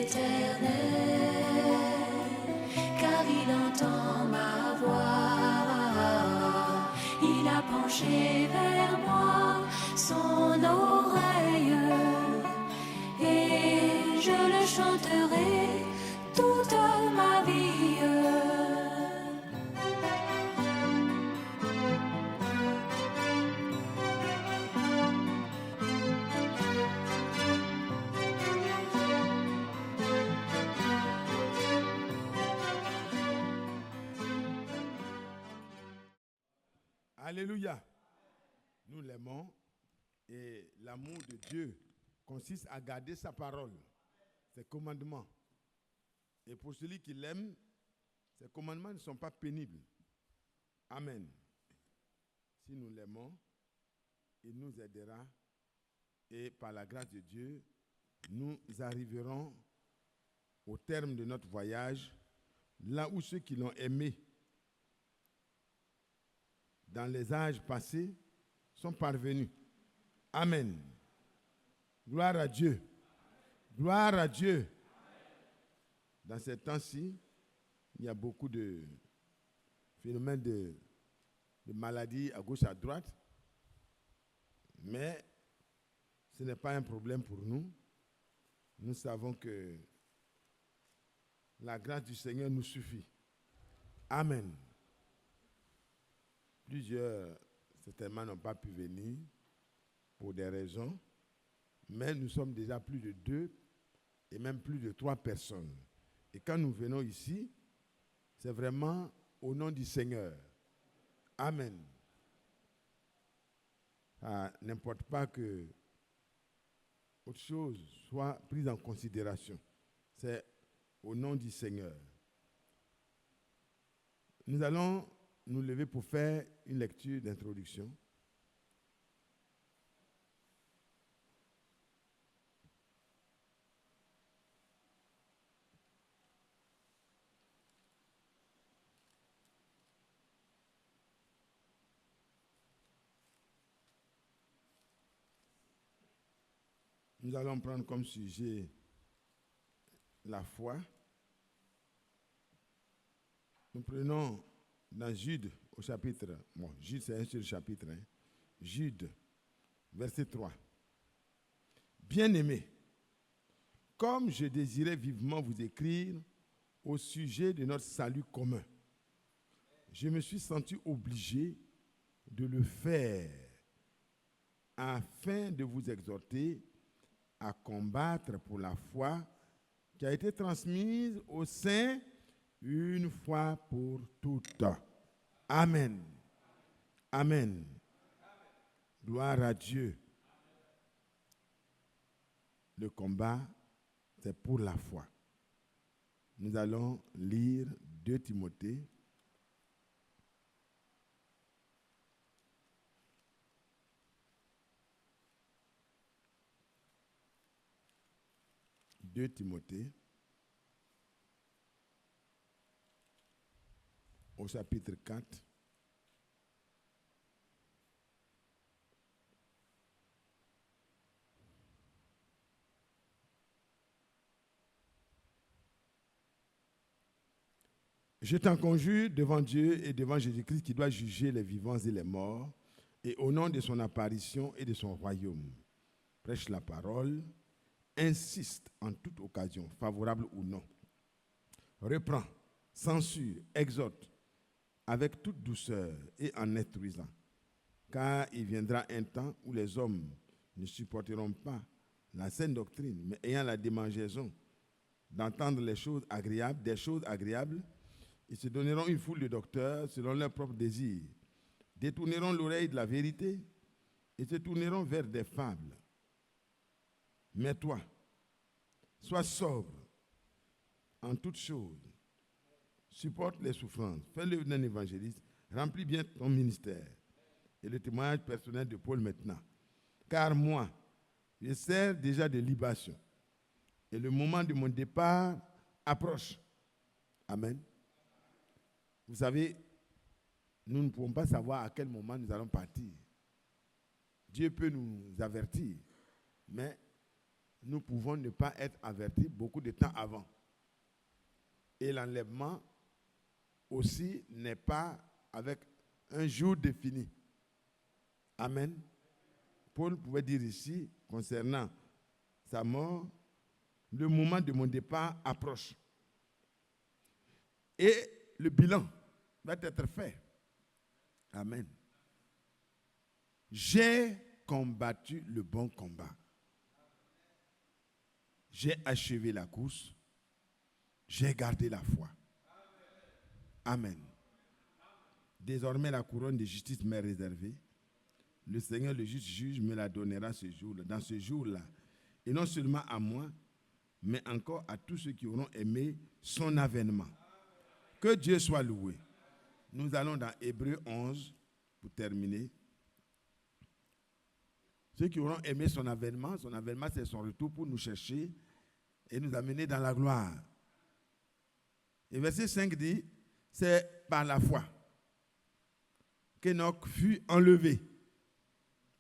l'Éternel, car il entend ma voix. Il a penché vers moi son oreille, et je le chanterai toute ma vie. Alléluia. Nous l'aimons et l'amour de Dieu consiste à garder sa parole, ses commandements. Et pour celui qui l'aime, ses commandements ne sont pas pénibles. Amen. Si nous l'aimons, il nous aidera et par la grâce de Dieu, nous arriverons au terme de notre voyage, là où ceux qui l'ont aimé dans les âges passés sont parvenus. Amen. Gloire à Dieu. Gloire à Dieu. Dans ces temps-ci, il y a beaucoup de phénomènes de maladies à gauche, à droite. Mais ce n'est pas un problème pour nous. Nous savons que la grâce du Seigneur nous suffit. Amen. Plusieurs, certainement, n'ont pas pu venir pour des raisons, mais nous sommes déjà plus de 2 et même plus de 3 personnes. Et quand nous venons ici, c'est vraiment au nom du Seigneur. Amen. Ça n'importe pas que autre chose soit prise en considération. C'est au nom du Seigneur. Nous allons nous lever pour faire une lecture d'introduction. Nous allons prendre comme sujet la foi. Nous prenons dans Jude, au chapitre, Jude c'est un seul chapitre, Jude, verset 3. Bien-aimés, comme je désirais vivement vous écrire au sujet de notre salut commun, je me suis senti obligé de le faire afin de vous exhorter à combattre pour la foi qui a été transmise aux saints une fois pour toutes. Amen. Amen. Gloire à Dieu. Le combat, c'est pour la foi. Nous allons lire 2 Timothée. Deux Timothée, au chapitre 4. Je t'en conjure devant Dieu et devant Jésus-Christ qui doit juger les vivants et les morts, et au nom de son apparition et de son royaume. Prêche la parole, insiste en toute occasion, favorable ou non. Reprend, censure, exhorte, avec toute douceur et en instruisant. Car il viendra un temps où les hommes ne supporteront pas la saine doctrine, mais ayant la démangeaison d'entendre des choses agréables, ils se donneront une foule de docteurs selon leurs propres désirs, détourneront l'oreille de la vérité et se tourneront vers des fables. Mais toi, sois sobre en toutes choses, supporte les souffrances, fais l'œuvre d'un évangéliste, remplis bien ton ministère. Et le témoignage personnel de Paul maintenant. Car moi, je sers déjà de libation. Et le moment de mon départ approche. Amen. Vous savez, nous ne pouvons pas savoir à quel moment nous allons partir. Dieu peut nous avertir, mais nous pouvons ne pas être avertis beaucoup de temps avant. Et l'enlèvement aussi n'est pas avec un jour défini. Amen. Paul pouvait dire ici, concernant sa mort, le moment de mon départ approche. Et le bilan va être fait. Amen. J'ai combattu le bon combat. J'ai achevé la course. J'ai gardé la foi. Amen. Désormais, la couronne de justice m'est réservée. Le Seigneur, le juste juge, me la donnera ce jour-là, dans ce jour-là. Et non seulement à moi, mais encore à tous ceux qui auront aimé son avènement. Que Dieu soit loué. Nous allons dans Hébreux 11 pour terminer. Ceux qui auront aimé son avènement, c'est son retour pour nous chercher et nous amener dans la gloire. Et verset 5 dit, c'est par la foi qu'Enoch fut enlevé.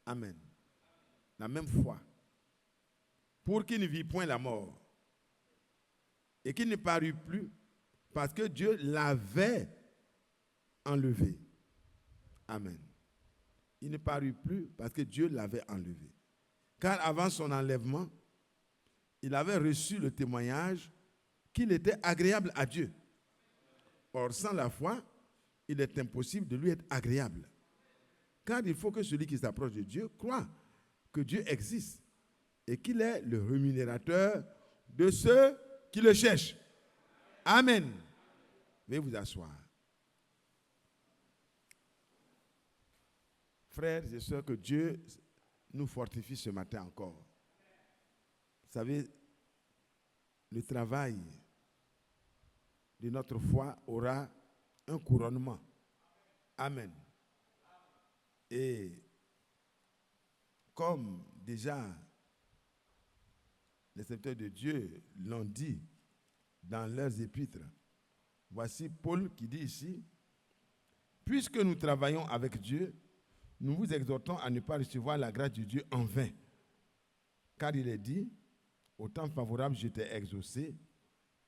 Amen. La même foi. Pour qu'il ne vit point la mort. Et qu'il ne parut plus parce que Dieu l'avait enlevé. Amen. Il ne parut plus parce que Dieu l'avait enlevé. Car avant son enlèvement, il avait reçu le témoignage qu'il était agréable à Dieu. Or, sans la foi, il est impossible de lui être agréable. Car il faut que celui qui s'approche de Dieu croit que Dieu existe et qu'il est le rémunérateur de ceux qui le cherchent. Amen. Veuillez vous asseoir. Frères et sœurs, que Dieu nous fortifie ce matin encore. Vous savez, le travail de notre foi aura un couronnement. Amen. Et comme déjà les serviteurs de Dieu l'ont dit dans leurs épîtres, voici Paul qui dit ici, puisque nous travaillons avec Dieu, nous vous exhortons à ne pas recevoir la grâce de Dieu en vain. Car il est dit, au temps favorable, je t'ai exaucé,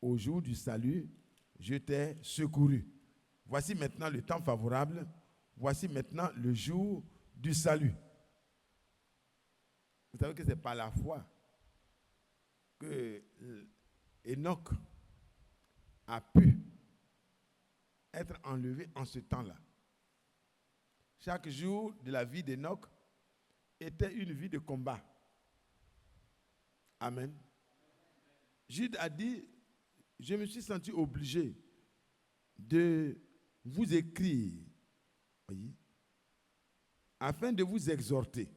au jour du salut, je t'ai secouru. Voici maintenant le temps favorable, voici maintenant le jour du salut. Vous savez que c'est par la foi que Enoch a pu être enlevé en ce temps-là. Chaque jour de la vie d'Enoch était une vie de combat. Amen. Jude a dit, je me suis senti obligé de vous écrire, voyez, afin de vous exhorter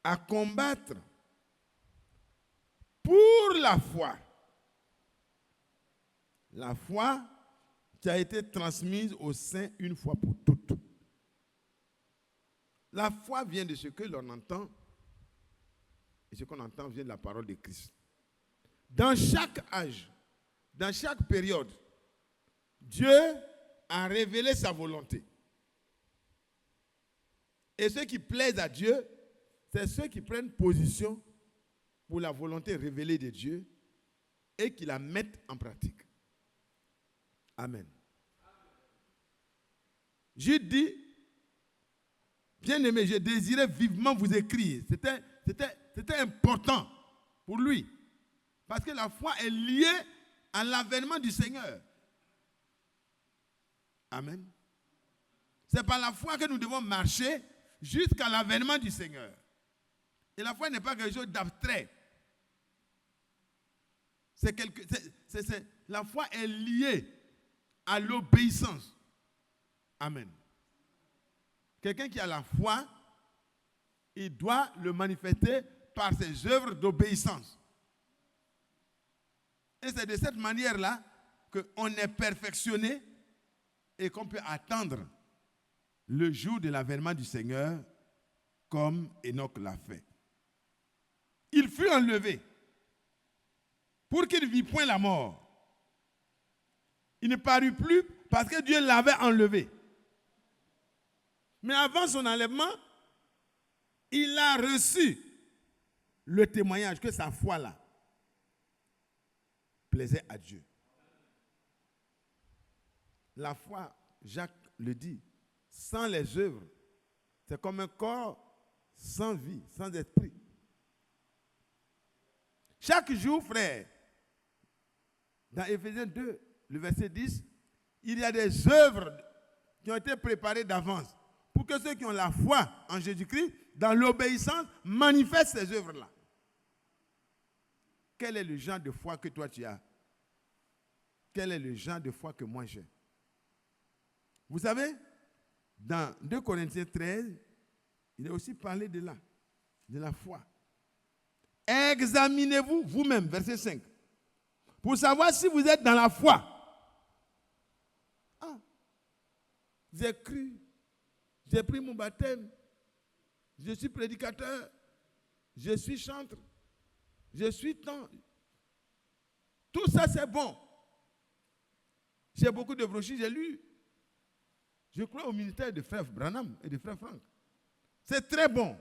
à combattre pour la foi. La foi qui a été transmise aux saints une fois pour toutes. La foi vient de ce que l'on entend, et ce qu'on entend vient de la parole de Christ. Dans chaque âge, dans chaque période, Dieu a révélé sa volonté. Et ceux qui plaisent à Dieu, c'est ceux qui prennent position pour la volonté révélée de Dieu et qui la mettent en pratique. Amen. Jude dit, bien-aimé, je désirais vivement vous écrire. C'était important pour lui. Parce que la foi est liée à l'avènement du Seigneur. Amen. C'est par la foi que nous devons marcher jusqu'à l'avènement du Seigneur. Et la foi n'est pas quelque chose d'abstrait. La foi est liée à l'obéissance. Amen. Quelqu'un qui a la foi, il doit le manifester par ses œuvres d'obéissance. Et c'est de cette manière-là qu'on est perfectionné et qu'on peut attendre le jour de l'avènement du Seigneur comme Enoch l'a fait. Il fut enlevé pour qu'il ne vit point la mort. Il ne parut plus parce que Dieu l'avait enlevé. Mais avant son enlèvement, il a reçu le témoignage que sa foi là plaisait à Dieu. La foi, Jacques le dit, sans les œuvres, c'est comme un corps sans vie, sans esprit. Chaque jour, frère, dans Éphésiens 2, le verset 10, il y a des œuvres qui ont été préparées d'avance pour que ceux qui ont la foi en Jésus-Christ, dans l'obéissance, manifestent ces œuvres-là. Quel est le genre de foi que toi tu as? Quel est le genre de foi que moi j'ai? Vous savez, dans 2 Corinthiens 13, il est aussi parlé de la foi. Examinez-vous vous-même, verset 5, pour savoir si vous êtes dans la foi. Ah, j'ai cru, j'ai pris mon baptême, je suis prédicateur, je suis chantre, je suis tant. Tout ça c'est bon. J'ai beaucoup de brochures, j'ai lu. Je crois au ministère de frère Branham et de frère Franck. C'est très bon.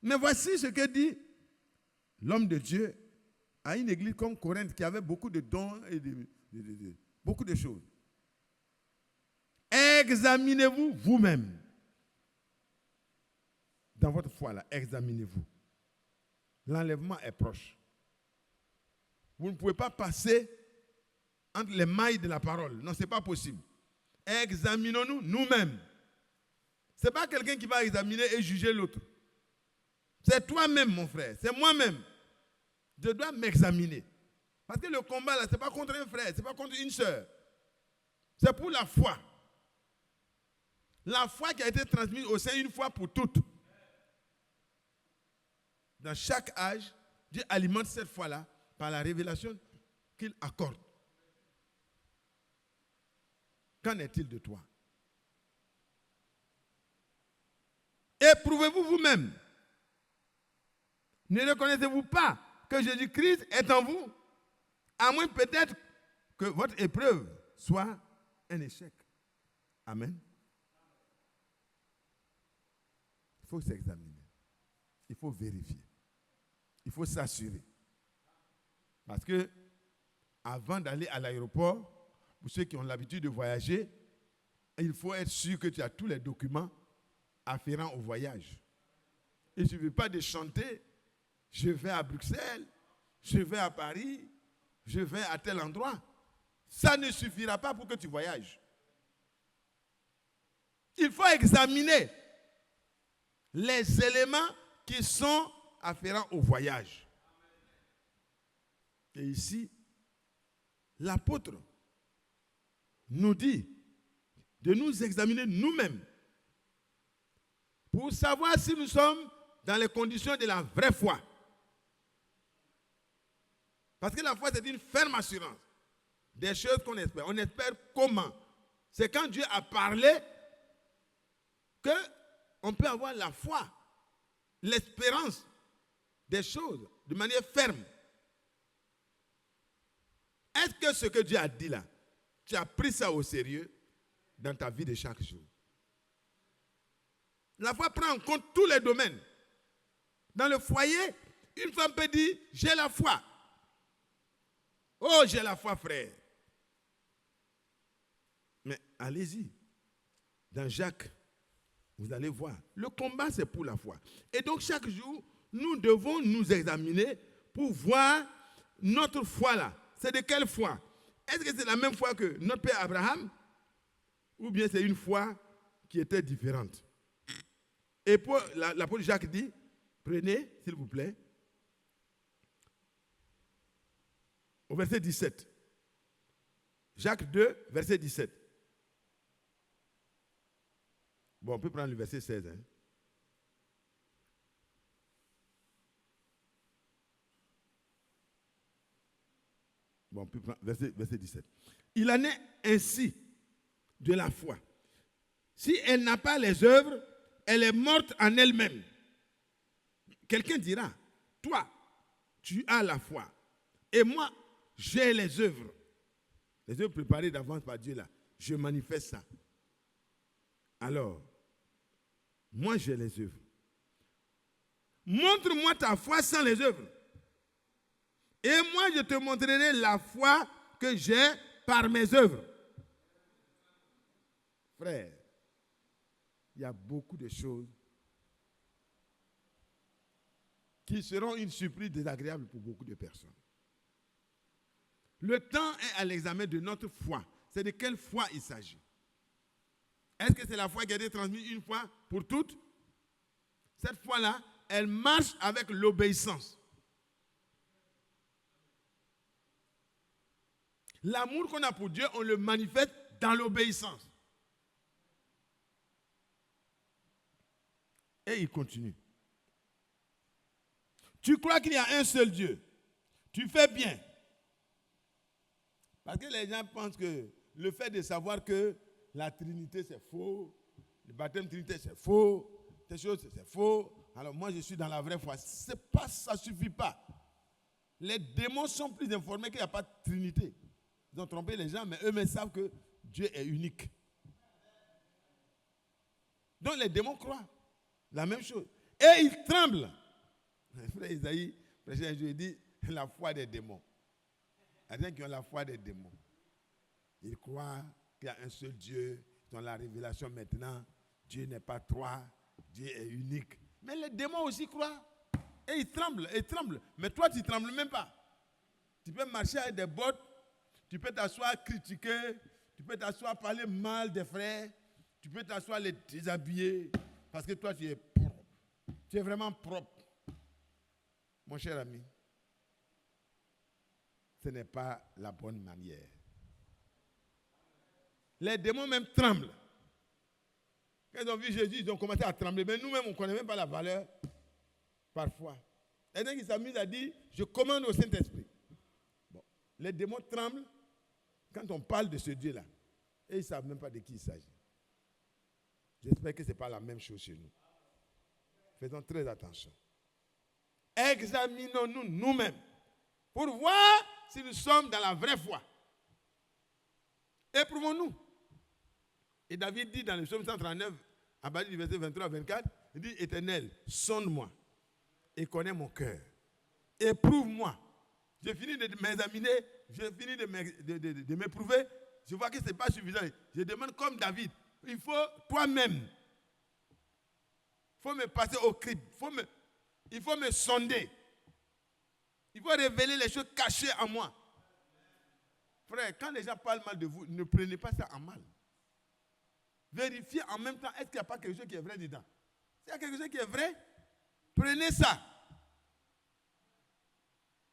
Mais voici ce que dit l'homme de Dieu à une église comme Corinthe qui avait beaucoup de dons et beaucoup de choses. Examinez-vous vous-même. Dans votre foi là, examinez-vous. L'enlèvement est proche. Vous ne pouvez pas passer entre les mailles de la parole. Non, ce n'est pas possible. Examinons-nous nous-mêmes. Ce n'est pas quelqu'un qui va examiner et juger l'autre. C'est toi-même, mon frère. C'est moi-même. Je dois m'examiner. Parce que le combat, là, ce n'est pas contre un frère, ce n'est pas contre une sœur. C'est pour la foi. La foi qui a été transmise au sein une fois pour toutes. Dans chaque âge, Dieu alimente cette foi-là par la révélation qu'il accorde. Qu'en est-il de toi? Éprouvez-vous vous-même. Ne reconnaissez-vous pas que Jésus-Christ est en vous? À moins peut-être que votre épreuve soit un échec. Amen. Il faut s'examiner. Il faut vérifier. Il faut s'assurer. Parce que avant d'aller à l'aéroport, pour ceux qui ont l'habitude de voyager, il faut être sûr que tu as tous les documents afférents au voyage. Il ne suffit pas de chanter, je vais à Bruxelles, je vais à Paris, je vais à tel endroit. Ça ne suffira pas pour que tu voyages. Il faut examiner les éléments qui sont afférents au voyage. Et ici, l'apôtre nous dit de nous examiner nous-mêmes pour savoir si nous sommes dans les conditions de la vraie foi. Parce que la foi, c'est une ferme assurance des choses qu'on espère. On espère comment? C'est quand Dieu a parlé qu'on peut avoir la foi, l'espérance des choses de manière ferme. Est-ce que ce que Dieu a dit là, tu as pris ça au sérieux dans ta vie de chaque jour? La foi prend en compte tous les domaines. Dans le foyer, une femme peut dire, j'ai la foi. Oh, j'ai la foi, frère. Mais allez-y. Dans Jacques, vous allez voir. Le combat, c'est pour la foi. Et donc, chaque jour, nous devons nous examiner pour voir notre foi là. C'est de quelle foi? Est-ce que c'est la même foi que notre père Abraham? Ou bien c'est une foi qui était différente? Et pour l'apôtre Jacques dit, prenez, s'il vous plaît, au verset 17. Jacques 2, verset 17. Bon, on peut prendre le verset 16. Hein. Bon, on peut prendre verset 17. Il en est ainsi de la foi. Si elle n'a pas les œuvres, elle est morte en elle-même. Quelqu'un dira, toi, tu as la foi. Et moi, j'ai les œuvres. Les œuvres préparées d'avance par Dieu là. Je manifeste ça. Alors, moi j'ai les œuvres. montre-moi ta foi sans les œuvres. Et moi, je te montrerai la foi que j'ai par mes œuvres. Frère, il y a beaucoup de choses qui seront une surprise désagréable pour beaucoup de personnes. Le temps est à l'examen de notre foi. C'est de quelle foi il s'agit? Est-ce que c'est la foi qui a été transmise une fois pour toutes? Cette foi-là, elle marche avec l'obéissance. L'amour qu'on a pour Dieu, on le manifeste dans l'obéissance. Et il continue. Tu crois qu'il y a un seul Dieu. Tu fais bien. Parce que les gens pensent que le fait de savoir que la Trinité c'est faux, le baptême Trinité c'est faux, ces choses c'est faux, alors moi je suis dans la vraie foi. Ça ne suffit pas. Les démons sont plus informés qu'il n'y a pas de Trinité. Ils ont trompé les gens, mais eux-mêmes savent que Dieu est unique. Donc les démons croient la même chose. Et ils tremblent. Frère Isaïe, prêchait un jour, il dit la foi des démons. Il y a des gens qui ont la foi des démons. Ils croient qu'il y a un seul Dieu. Ils ont la révélation maintenant. Dieu n'est pas trois. Dieu est unique. Mais les démons aussi croient. Et ils tremblent. Mais toi, tu ne trembles même pas. Tu peux marcher avec des bottes. Tu peux t'asseoir, critiquer. Tu peux t'asseoir, parler mal des frères. Tu peux t'asseoir, les déshabiller. Parce que toi, tu es propre. Tu es vraiment propre. Mon cher ami, ce n'est pas la bonne manière. Les démons même tremblent. Quand ils ont vu Jésus, ils ont commencé à trembler. Mais nous-mêmes, on ne connaît même pas la valeur, parfois. Et donc, ils s'amusent à dire, je commande au Saint-Esprit. Bon. Les démons tremblent quand on parle de ce Dieu-là. Et ils ne savent même pas de qui il s'agit. J'espère que ce n'est pas la même chose chez nous. Faisons très attention. Examinons-nous nous-mêmes pour voir si nous sommes dans la vraie foi. Éprouvons-nous. Et David dit dans le psaume 139, à partir du verset 23-24, il dit, Éternel, sonde-moi et connais mon cœur. Éprouve-moi. J'ai fini de m'examiner, j'ai fini de m'éprouver. Je vois que ce n'est pas suffisant. Je demande comme David, il faut toi-même. Il faut me passer au crible. Il faut me sonder. Il faut révéler les choses cachées en moi. Frère, quand les gens parlent mal de vous, ne prenez pas ça en mal. Vérifiez en même temps, est-ce qu'il n'y a pas quelque chose qui est vrai dedans? S'il y a quelque chose qui est vrai, prenez ça.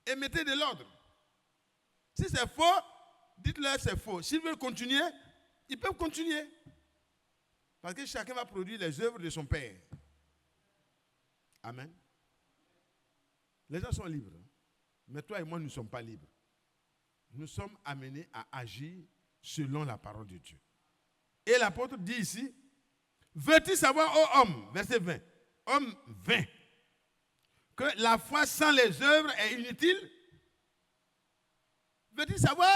Et mettez de l'ordre. Si c'est faux, dites-leur c'est faux. S'ils veulent continuer, ils peuvent continuer. Parce que chacun va produire les œuvres de son Père. Amen. Les gens sont libres. Mais toi et moi, nous ne sommes pas libres. Nous sommes amenés à agir selon la parole de Dieu. Et l'apôtre dit ici, veux-tu savoir, ô homme, verset 20, homme 20, que la foi sans les œuvres est inutile? Veux-tu savoir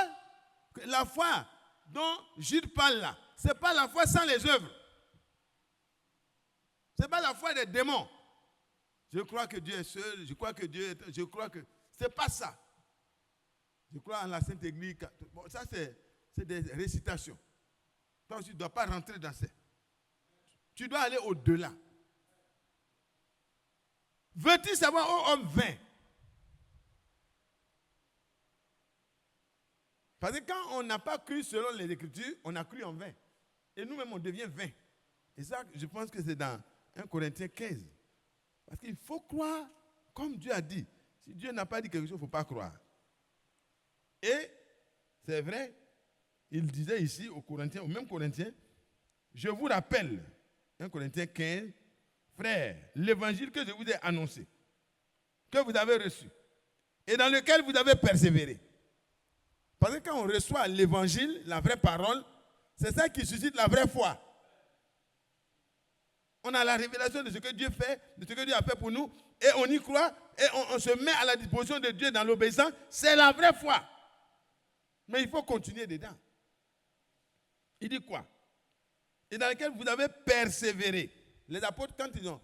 que la foi dont Jude parle là, ce n'est pas la foi sans les œuvres. Ce n'est pas la foi des démons. Je crois que Dieu est seul, je crois que ce n'est pas ça. Je crois en la Sainte Église. Bon, ça, c'est des récitations. Toi aussi, tu ne dois pas rentrer dans ça. Tu dois aller au-delà. Veux-tu savoir, ô homme vain? Parce que quand on n'a pas cru selon les Écritures, on a cru en vain. Et nous-mêmes, on devient vain. Et ça, je pense que c'est dans 1 Corinthiens 15. Parce qu'il faut croire comme Dieu a dit. Si Dieu n'a pas dit quelque chose, il ne faut pas croire. Et c'est vrai, il disait ici aux Corinthiens, aux mêmes Corinthiens, je vous rappelle, 1 Corinthiens 15, frères, l'évangile que je vous ai annoncé, que vous avez reçu, et dans lequel vous avez persévéré. Parce que quand on reçoit l'évangile, la vraie parole, c'est ça qui suscite la vraie foi. On a la révélation de ce que Dieu fait, de ce que Dieu a fait pour nous, et on y croit, et on se met à la disposition de Dieu dans l'obéissance. C'est la vraie foi. Mais il faut continuer dedans. Il dit quoi? Et dans lequel vous avez persévéré. Les apôtres, quand ils ont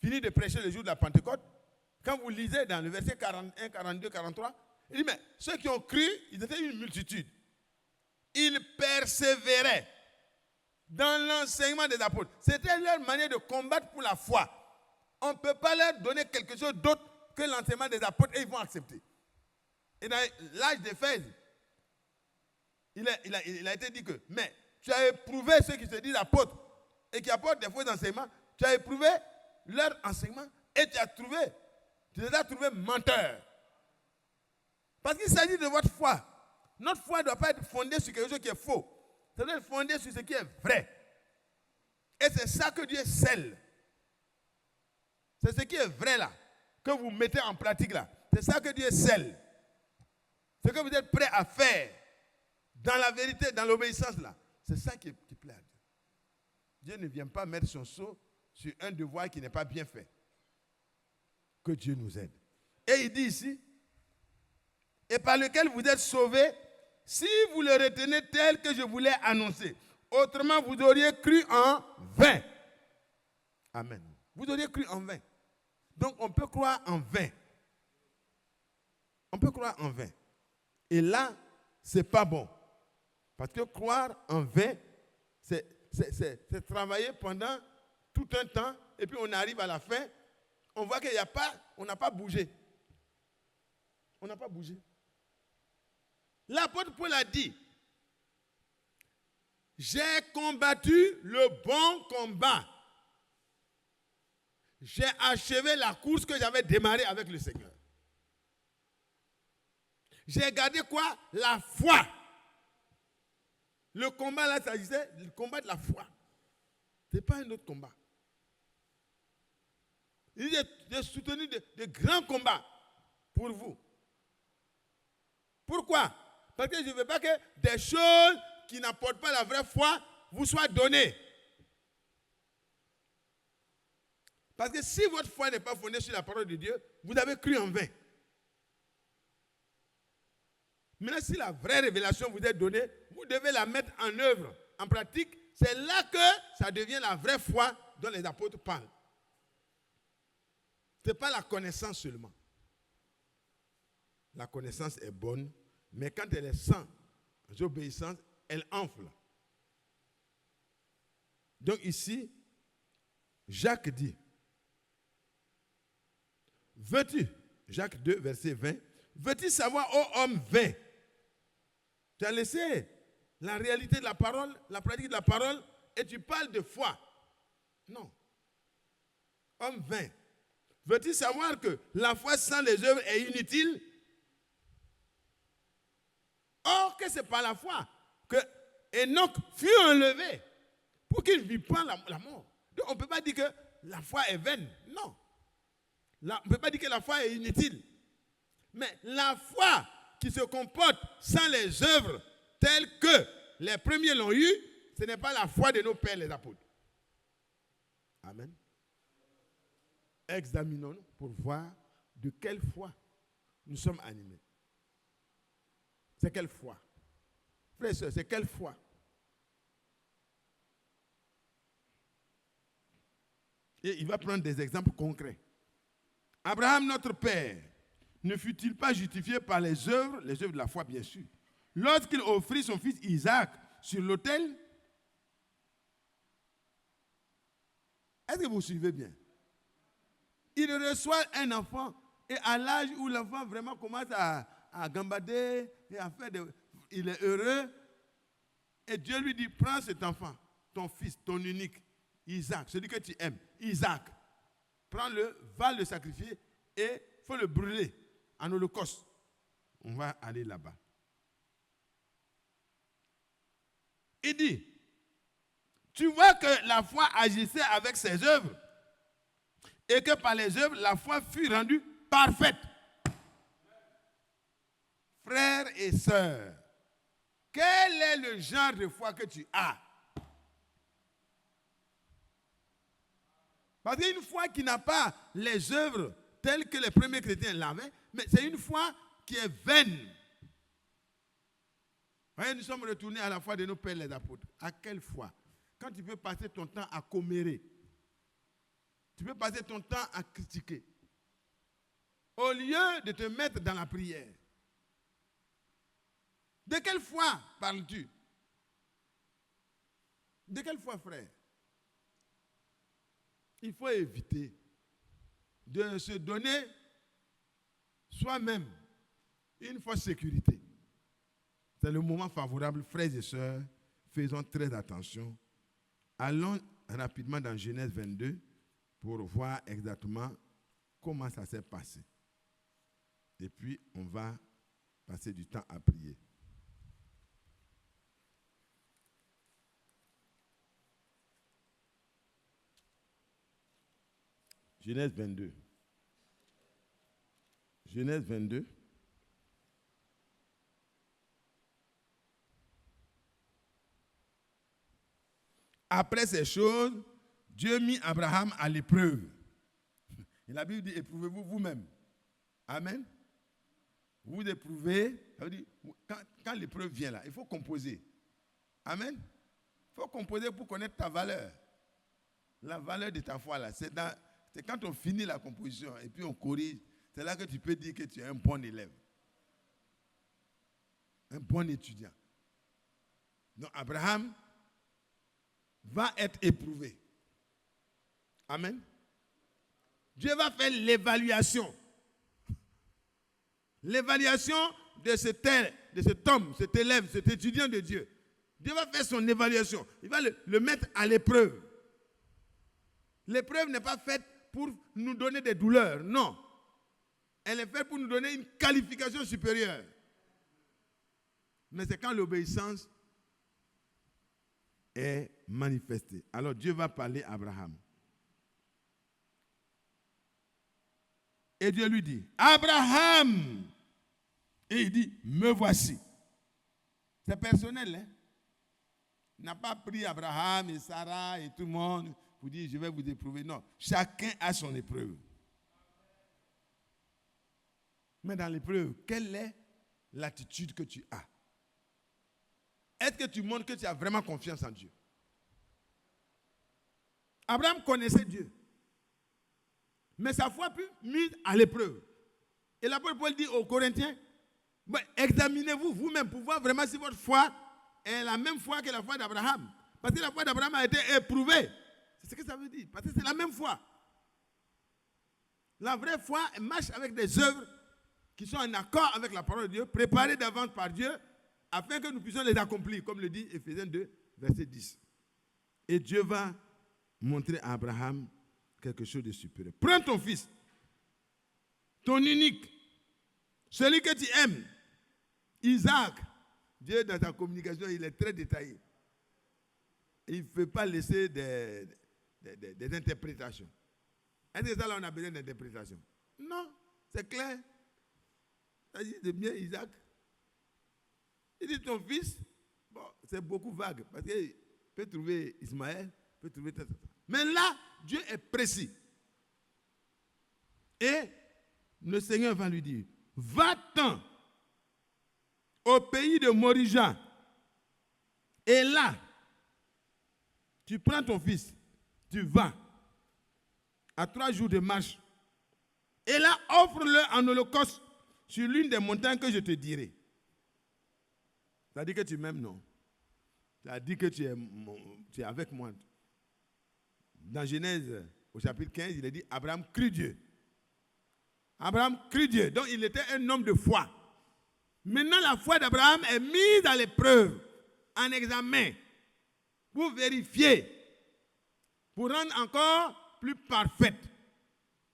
fini de prêcher le jour de la Pentecôte, quand vous lisez dans le verset 41, 42, 43, il dit, mais ceux qui ont cru, ils étaient une multitude. Ils persévéraient dans l'enseignement des apôtres. C'était leur manière de combattre pour la foi. On ne peut pas leur donner quelque chose d'autre que l'enseignement des apôtres et ils vont accepter. Et dans l'âge d'Éphèse, il a été dit que, mais tu as éprouvé ceux qui se disent apôtres et qui apportent des faux enseignements, tu as éprouvé leur enseignement et tu les as trouvés menteurs. Parce qu'il s'agit de votre foi. Notre foi ne doit pas être fondée sur quelque chose qui est faux. Ça doit être fondée sur ce qui est vrai. Et c'est ça que Dieu scelle. C'est ce qui est vrai là, que vous mettez en pratique là. C'est ça que Dieu scelle. Ce que vous êtes prêt à faire dans la vérité, dans l'obéissance là. C'est ça qui plaît à Dieu. Dieu ne vient pas mettre son sceau sur un devoir qui n'est pas bien fait. Que Dieu nous aide. Et il dit ici, et par lequel vous êtes sauvés, si vous le retenez tel que je vous l'ai annoncé. Autrement, vous auriez cru en vain. Amen. Vous auriez cru en vain. Donc, on peut croire en vain. On peut croire en vain. Et là, ce n'est pas bon. Parce que croire en vain, c'est travailler pendant tout un temps, et puis on arrive à la fin, on voit qu'il n'y a pas, on n'a pas bougé. On n'a pas bougé. L'apôtre Paul a dit, j'ai combattu le bon combat. J'ai achevé la course que j'avais démarrée avec le Seigneur. J'ai gardé quoi? La foi. Le combat là, ça s'agissait du combat de la foi. Ce n'est pas un autre combat. J'ai soutenu de grands combats pour vous. Pourquoi? Parce que je ne veux pas que des choses qui n'apportent pas la vraie foi vous soient données. Parce que si votre foi n'est pas fondée sur la parole de Dieu, vous avez cru en vain. Maintenant, si la vraie révélation vous est donnée, vous devez la mettre en œuvre, en pratique. C'est là que ça devient la vraie foi dont les apôtres parlent. Ce n'est pas la connaissance seulement. La connaissance est bonne, mais quand elle est sans obéissance, elle enfle. Donc ici, Jacques dit, veux-tu, Jacques 2, verset 20, veux-tu savoir, ô homme vain, tu as laissé la réalité de la parole, la pratique de la parole, et tu parles de foi. Non. Homme vain, veux-tu savoir que la foi sans les œuvres est inutile? Or que c'est par la foi que Enoch fut enlevé pour qu'il ne vive pas la mort. Donc on ne peut pas dire que la foi est vaine. Non. On ne peut pas dire que la foi est inutile. Mais la foi qui se comporte sans les œuvres telles que les premiers l'ont eu, ce n'est pas la foi de nos pères les apôtres. Amen. Examinons-nous pour voir de quelle foi nous sommes animés. C'est quelle foi? Frères et sœurs, c'est quelle foi? Et il va prendre des exemples concrets. Abraham, notre père, ne fut-il pas justifié par les œuvres de la foi, bien sûr, lorsqu'il offrit son fils Isaac sur l'autel? Est-ce que vous suivez bien? Il reçoit un enfant, et à l'âge où l'enfant vraiment commence à gambader et à faire il est heureux, et Dieu lui dit, prends cet enfant, ton fils, ton unique, Isaac, celui que tu aimes, Isaac, prends-le, va le sacrifier et il faut le brûler en holocauste. On va aller là-bas. Il dit, tu vois que la foi agissait avec ses œuvres et que par les œuvres, la foi fut rendue parfaite. Frères et sœurs, quel est le genre de foi que tu as? Parce qu'une foi qui n'a pas les œuvres telles que les premiers chrétiens l'avaient, mais c'est une foi qui est vaine. Voyez, nous sommes retournés à la foi de nos pères les apôtres. À quelle foi? Quand tu peux passer ton temps à commérer, Tu peux passer ton temps à critiquer. Au lieu de te mettre dans la prière. De quelle foi parles-tu? De quelle foi, frère? Il faut éviter de se donner soi-même une fausse sécurité. C'est le moment favorable, frères et sœurs. Faisons très attention. Allons rapidement dans Genèse 22 pour voir exactement comment ça s'est passé. Et puis, on va passer du temps à prier. Genèse 22. Genèse 22. Après ces choses, Dieu mit Abraham à l'épreuve. Et la Bible dit, éprouvez-vous vous-même. Amen. Vous éprouvez, ça veut dire, quand l'épreuve vient là, il faut composer. Amen. Il faut composer pour connaître ta valeur. La valeur de ta foi là, c'est quand on finit la composition et puis on corrige, c'est là que tu peux dire que tu es un bon élève. Un bon étudiant. Donc Abraham va être éprouvé. Amen. Dieu va faire l'évaluation. L'évaluation de cet homme, cet élève, cet étudiant de Dieu. Dieu va faire son évaluation. Il va le mettre à l'épreuve. L'épreuve n'est pas faite pour nous donner des douleurs, non. Elle est faite pour nous donner une qualification supérieure. Mais c'est quand l'obéissance est manifestée. Alors Dieu va parler à Abraham. Et Dieu lui dit, Abraham! Et il dit, me voici. C'est personnel, hein? Il n'a pas pris Abraham et Sarah et tout le monde pour dire, je vais vous éprouver. Non, chacun a son épreuve. Mais dans l'épreuve, quelle est l'attitude que tu as? Est-ce que tu montres que tu as vraiment confiance en Dieu? Abraham connaissait Dieu. Mais sa foi fut mise à l'épreuve. Et l'apôtre Paul dit aux Corinthiens, examinez-vous vous-même pour voir vraiment si votre foi est la même foi que la foi d'Abraham. Parce que la foi d'Abraham a été éprouvée. C'est ce que ça veut dire. Parce que c'est la même foi. La vraie foi marche avec des œuvres qui sont en accord avec la parole de Dieu, préparées d'avance par Dieu, afin que nous puissions les accomplir, comme le dit Éphésiens 2, verset 10. Et Dieu va montrer à Abraham quelque chose de supérieur. Prends ton fils, ton unique, celui que tu aimes, Isaac. Dieu, dans sa communication, il est très détaillé. Il ne peut pas laisser des interprétations. Est-ce que ça, là, on a besoin d'interprétation? Non, c'est clair. Il s'agit de bien Isaac. Il dit ton fils, bon, c'est beaucoup vague, parce qu'il peut trouver Ismaël, peut trouver... Mais là, Dieu est précis. Et le Seigneur va lui dire, va-t'en au pays de Morija. Et là, tu prends ton fils, tu vas à 3 jours de marche. Et là, offre-le en holocauste sur l'une des montagnes que je te dirai. Ça dit que tu m'aimes, non? Ça dit que tu es avec moi. Dans Genèse, au chapitre 15, il est dit, Abraham crut Dieu. Abraham crut Dieu. Donc, il était un homme de foi. Maintenant, la foi d'Abraham est mise à l'épreuve, en examen, pour vérifier, pour rendre encore plus parfaite.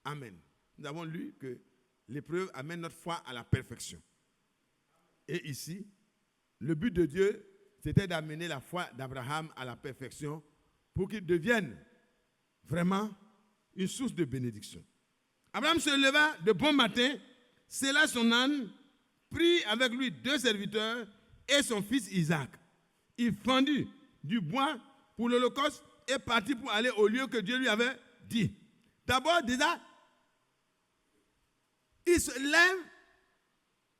Amen. Nous avons lu que l'épreuve amène notre foi à la perfection. Et ici, le but de Dieu, c'était d'amener la foi d'Abraham à la perfection pour qu'il devienne vraiment une source de bénédiction. Abraham se leva de bon matin, sella son âne, prit avec lui 2 serviteurs et son fils Isaac. Il fendit du bois pour l'holocauste et partit pour aller au lieu que Dieu lui avait dit. D'abord, déjà, il se lève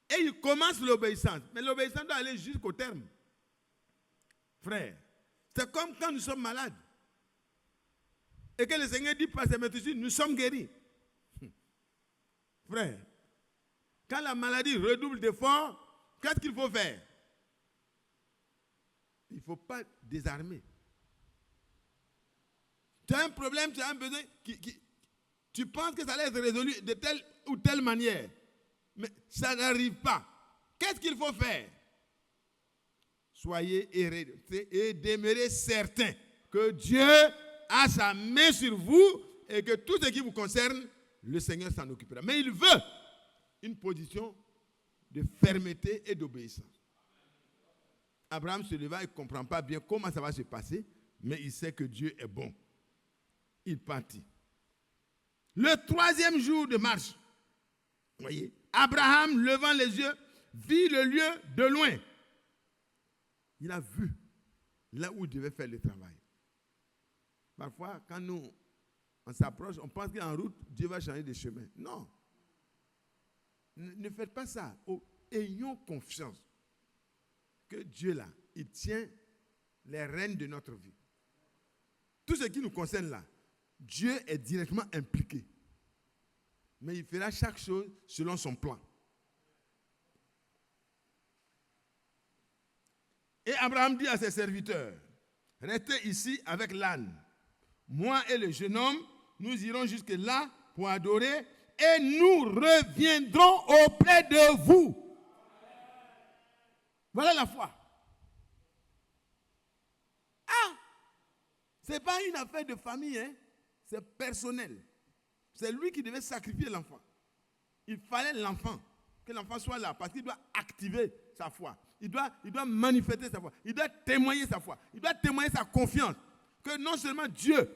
et il commence l'obéissance. Mais l'obéissance doit aller jusqu'au terme. Frère, c'est comme quand nous sommes malades. et que le Seigneur dit par ses médecines, nous sommes guéris. Frère, quand la maladie redouble d'efforts, qu'est-ce qu'il faut faire? Il ne faut pas désarmer. Tu as un problème, tu as un besoin, tu penses que ça allait être résolu de telle ou telle manière, mais ça n'arrive pas. Qu'est-ce qu'il faut faire? Soyez et demeurez certains que Dieu a sa main sur vous et que tout ce qui vous concerne, le Seigneur s'en occupera. Mais il veut une position de fermeté et d'obéissance. Abraham se leva, il ne comprend pas bien comment ça va se passer, mais il sait que Dieu est bon. Il partit. Le 3e jour de marche, voyez, Abraham, levant les yeux, vit le lieu de loin. Il a vu là où il devait faire le travail. Parfois, quand on s'approche, on pense qu'en route, Dieu va changer de chemin. Non. Ne faites pas ça. Ayons confiance que Dieu, là, il tient les rênes de notre vie. Tout ce qui nous concerne là, Dieu est directement impliqué. Mais il fera chaque chose selon son plan. Et Abraham dit à ses serviteurs, restez ici avec l'âne. Moi et le jeune homme, nous irons jusque là pour adorer et nous reviendrons auprès de vous. Voilà la foi. Ah, ce n'est pas une affaire de famille, hein? C'est personnel. C'est lui qui devait sacrifier l'enfant. Il fallait l'enfant, que l'enfant soit là, parce qu'il doit activer sa foi. Il doit manifester sa foi. Il doit témoigner sa foi. Il doit témoigner sa confiance. Que non seulement Dieu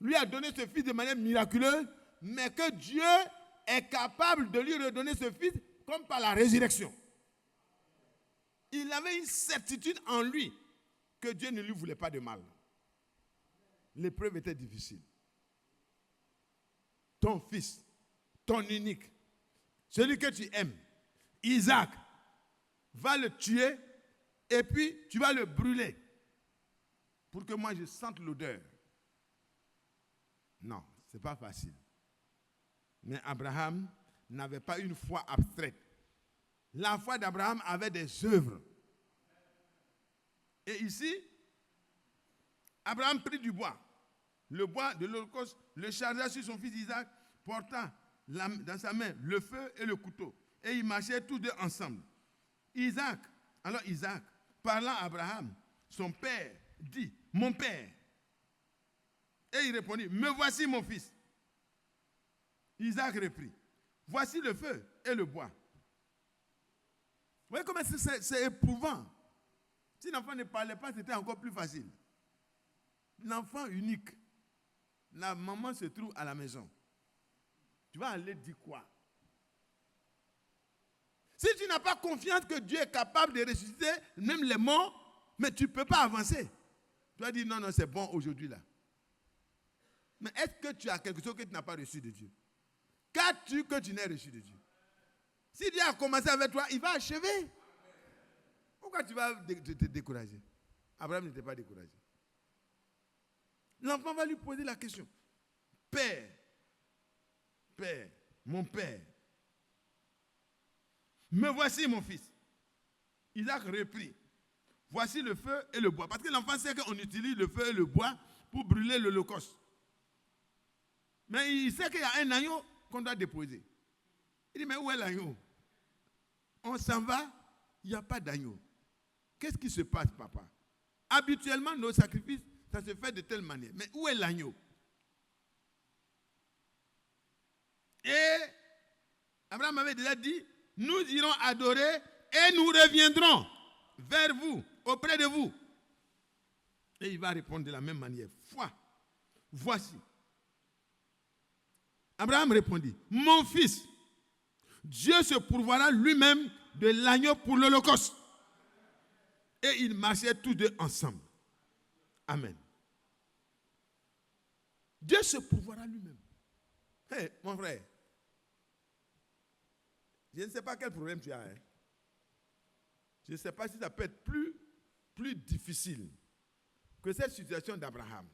lui a donné ce fils de manière miraculeuse, mais que Dieu est capable de lui redonner ce fils comme par la résurrection. Il avait une certitude en lui que Dieu ne lui voulait pas de mal. L'épreuve était difficile. Ton fils, ton unique, celui que tu aimes, Isaac, va le tuer et puis tu vas le brûler pour que moi je sente l'odeur. Non, ce n'est pas facile. Mais Abraham n'avait pas une foi abstraite. La foi d'Abraham avait des œuvres. Et ici, Abraham prit du bois. Le bois de l'Holocauste, le chargea sur son fils Isaac, porta dans sa main le feu et le couteau. Et ils marchaient tous deux ensemble. Alors Isaac, parlant à Abraham, son père, dit, mon père. Et il répondit, me voici mon fils. Isaac reprit, voici le feu et le bois. Vous voyez comment c'est éprouvant. Si l'enfant ne parlait pas, c'était encore plus facile. L'enfant unique, la maman se trouve à la maison. Tu vas aller dire quoi? Si tu n'as pas confiance que Dieu est capable de ressusciter même les morts, mais tu ne peux pas avancer. Tu vas dire non, c'est bon aujourd'hui là. Mais est-ce que tu as quelque chose que tu n'as pas reçu de Dieu? Qu'as-tu que tu n'aies reçu de Dieu? Si Dieu a commencé avec toi, il va achever. Pourquoi tu vas te décourager? Abraham n'était pas découragé. L'enfant va lui poser la question. Père, mon père, me voici mon fils. Isaac reprit. Voici le feu et le bois. Parce que l'enfant sait qu'on utilise le feu et le bois pour brûler l'Holocauste. Mais il sait qu'il y a un agneau qu'on doit déposer. Il dit, mais où est l'agneau? On s'en va, il n'y a pas d'agneau. Qu'est-ce qui se passe, papa? Habituellement, nos sacrifices, ça se fait de telle manière. Mais où est l'agneau? Et Abraham avait déjà dit, nous irons adorer et nous reviendrons vers vous, auprès de vous. Et il va répondre de la même manière. Foi, voici. Abraham répondit, mon fils, Dieu se pourvoira lui-même de l'agneau pour l'Holocauste. Et ils marchaient tous deux ensemble. Amen. Dieu se pourvoira lui-même. Hey, mon frère, je ne sais pas quel problème tu as. Hein? Je ne sais pas si ça peut être plus difficile que cette situation d'Abraham.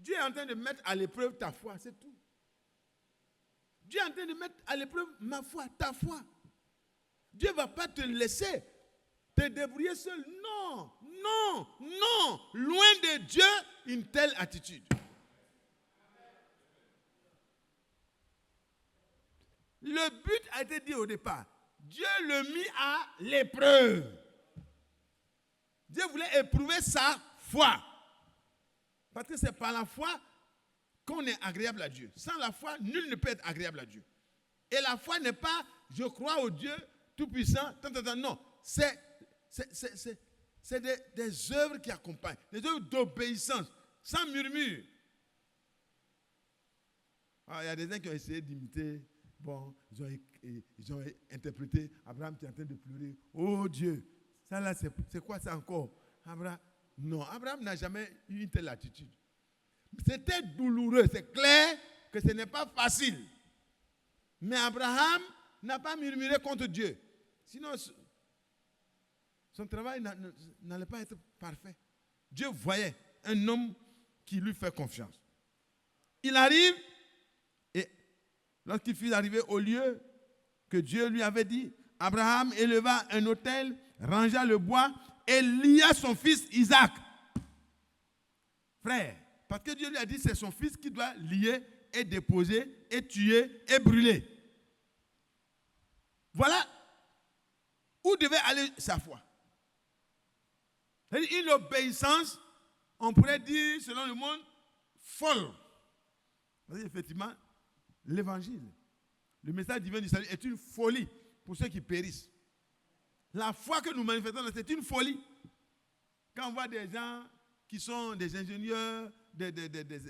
Dieu est en train de mettre à l'épreuve ta foi, c'est tout. Dieu est en train de mettre à l'épreuve ma foi, ta foi. Dieu ne va pas te laisser te débrouiller seul. Non, non, non. Loin de Dieu, une telle attitude. Le but a été dit au départ. Dieu le mit à l'épreuve. Dieu voulait éprouver sa foi. Parce que c'est par la foi qu'on est agréable à Dieu. Sans la foi, nul ne peut être agréable à Dieu. Et la foi n'est pas, je crois au Dieu tout-puissant. Non, c'est des œuvres qui accompagnent, des œuvres d'obéissance, sans murmure. Il y a des gens qui ont essayé d'imiter. Bon, ils ont interprété Abraham qui est en train de pleurer. Oh Dieu, ça là, c'est quoi ça encore? Abraham, non, Abraham n'a jamais eu une telle attitude. C'était douloureux, c'est clair que ce n'est pas facile. Mais Abraham n'a pas murmuré contre Dieu. Sinon, son travail n'allait pas être parfait. Dieu voyait un homme qui lui fait confiance. Il arrive. Lorsqu'il fut arrivé au lieu que Dieu lui avait dit, Abraham éleva un autel, rangea le bois et lia son fils Isaac. Frère, parce que Dieu lui a dit, c'est son fils qui doit lier et déposer et tuer et brûler. Voilà où devait aller sa foi. Une obéissance, on pourrait dire, selon le monde, folle. Parce qu'effectivement, l'évangile, le message divin du salut est une folie pour ceux qui périssent. La foi que nous manifestons, c'est une folie. Quand on voit des gens qui sont des ingénieurs, des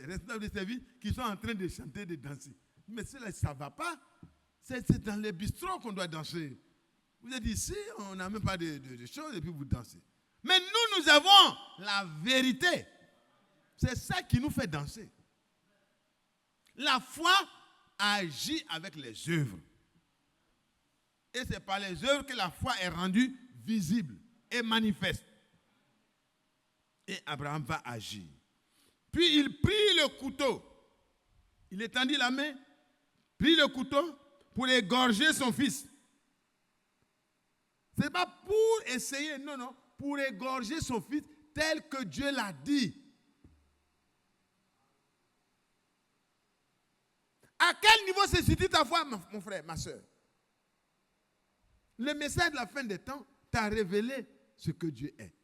responsables de service, qui sont en train de chanter, de danser. Mais cela, ça ne va pas. C'est dans les bistrots qu'on doit danser. Vous êtes ici, on n'a même pas de choses et puis vous dansez. Mais nous avons la vérité. C'est ça qui nous fait danser. La foi agit avec les œuvres. Et c'est par les œuvres que la foi est rendue visible et manifeste. Et Abraham va agir. Puis il prit le couteau. Il étendit la main, prit le couteau pour égorger son fils. Ce n'est pas pour essayer, non, pour égorger son fils tel que Dieu l'a dit. À quel niveau se situe ta foi, mon frère, ma soeur? Le message de la fin des temps t'a révélé ce que Dieu est.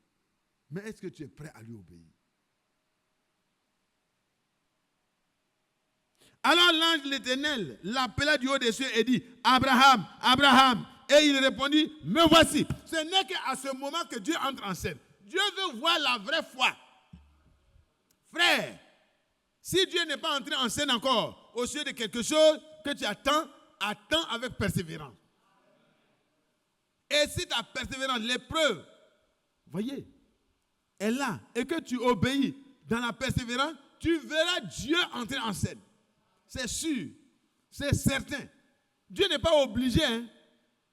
Mais est-ce que tu es prêt à lui obéir? Alors l'ange de l'Éternel l'appela du haut des cieux et dit, Abraham, Abraham. Et il répondit, me voici. Ce n'est qu'à ce moment que Dieu entre en scène. Dieu veut voir la vraie foi. Frère, si Dieu n'est pas entré en scène encore au sujet de quelque chose que tu attends avec persévérance. Et si ta persévérance, l'épreuve, voyez, est là et que tu obéis dans la persévérance, tu verras Dieu entrer en scène. C'est sûr, c'est certain. Dieu n'est pas obligé,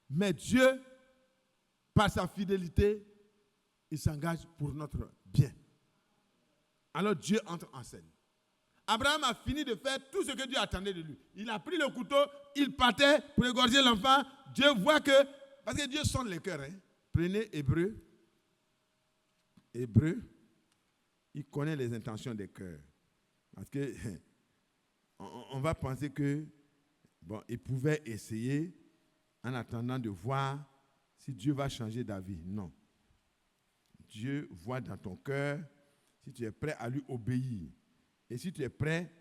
mais Dieu, par sa fidélité, il s'engage pour notre bien. Alors Dieu entre en scène. Abraham a fini de faire tout ce que Dieu attendait de lui. Il a pris le couteau, il partait pour égorger l'enfant. Dieu voit que, parce que Dieu sonde les cœurs. Prenez Hébreu, il connaît les intentions des cœurs. Parce que on va penser que, bon, il pouvait essayer en attendant de voir si Dieu va changer d'avis. Non. Dieu voit dans ton cœur si tu es prêt à lui obéir. Et si tu es prêt,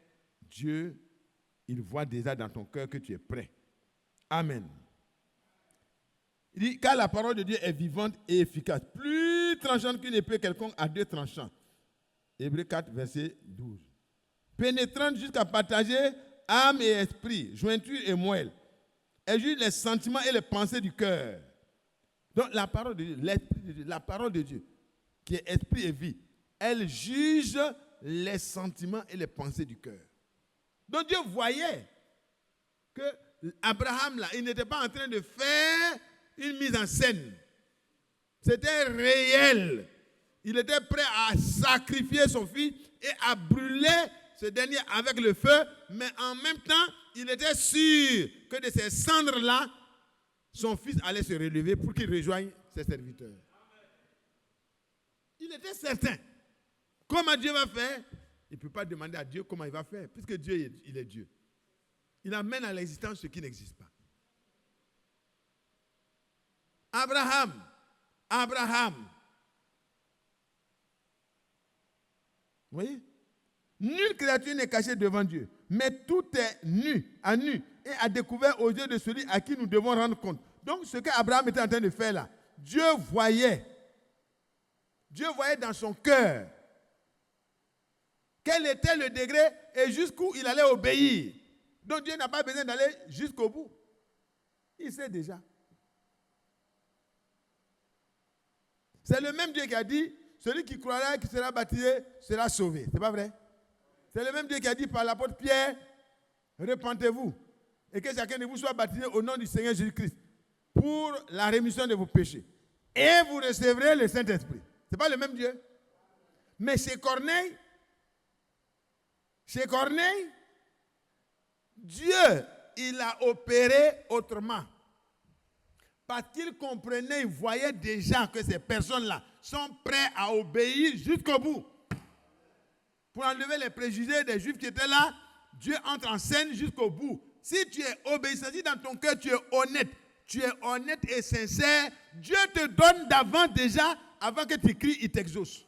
Dieu, il voit déjà dans ton cœur que tu es prêt. Amen. Il dit, car la parole de Dieu est vivante et efficace, plus tranchante qu'une épée quelconque à deux tranchants. Hébreux 4, verset 12. Pénétrante jusqu'à partager âme et esprit, jointure et moelle. Elle juge les sentiments et les pensées du cœur. Donc la parole de Dieu, l'esprit de Dieu, la parole de Dieu, qui est esprit et vie, elle juge les sentiments et les pensées du cœur. Donc Dieu voyait que Abraham, là, il n'était pas en train de faire une mise en scène. C'était réel. Il était prêt à sacrifier son fils et à brûler ce dernier avec le feu, mais en même temps, il était sûr que de ces cendres-là, son fils allait se relever pour qu'il rejoigne ses serviteurs. Il était certain. Comment Dieu va faire? Il ne peut pas demander à Dieu comment il va faire, puisque Dieu, il est Dieu. Il amène à l'existence ce qui n'existe pas. Abraham. Vous voyez? Nulle créature n'est cachée devant Dieu, mais tout est à nu et à découvert aux yeux de celui à qui nous devons rendre compte. Donc, ce qu'Abraham était en train de faire là, Dieu voyait dans son cœur quel était le degré et jusqu'où il allait obéir. Donc, Dieu n'a pas besoin d'aller jusqu'au bout. Il sait déjà. C'est le même Dieu qui a dit, celui qui croira, qui sera baptisé, sera sauvé. C'est pas vrai? C'est le même Dieu qui a dit par l'apôtre Pierre, repentez-vous et que chacun de vous soit baptisé au nom du Seigneur Jésus-Christ pour la rémission de vos péchés. Et vous recevrez le Saint-Esprit. Ce n'est pas le même Dieu. Mais chez Corneille, Dieu, il a opéré autrement. Parce qu'il comprenait, il voyait déjà que ces personnes-là sont prêtes à obéir jusqu'au bout. Pour enlever les préjugés des Juifs qui étaient là, Dieu entre en scène jusqu'au bout. Si tu es obéissant, si dans ton cœur tu es honnête et sincère, Dieu te donne d'avant déjà, avant que tu cries, il t'exauce.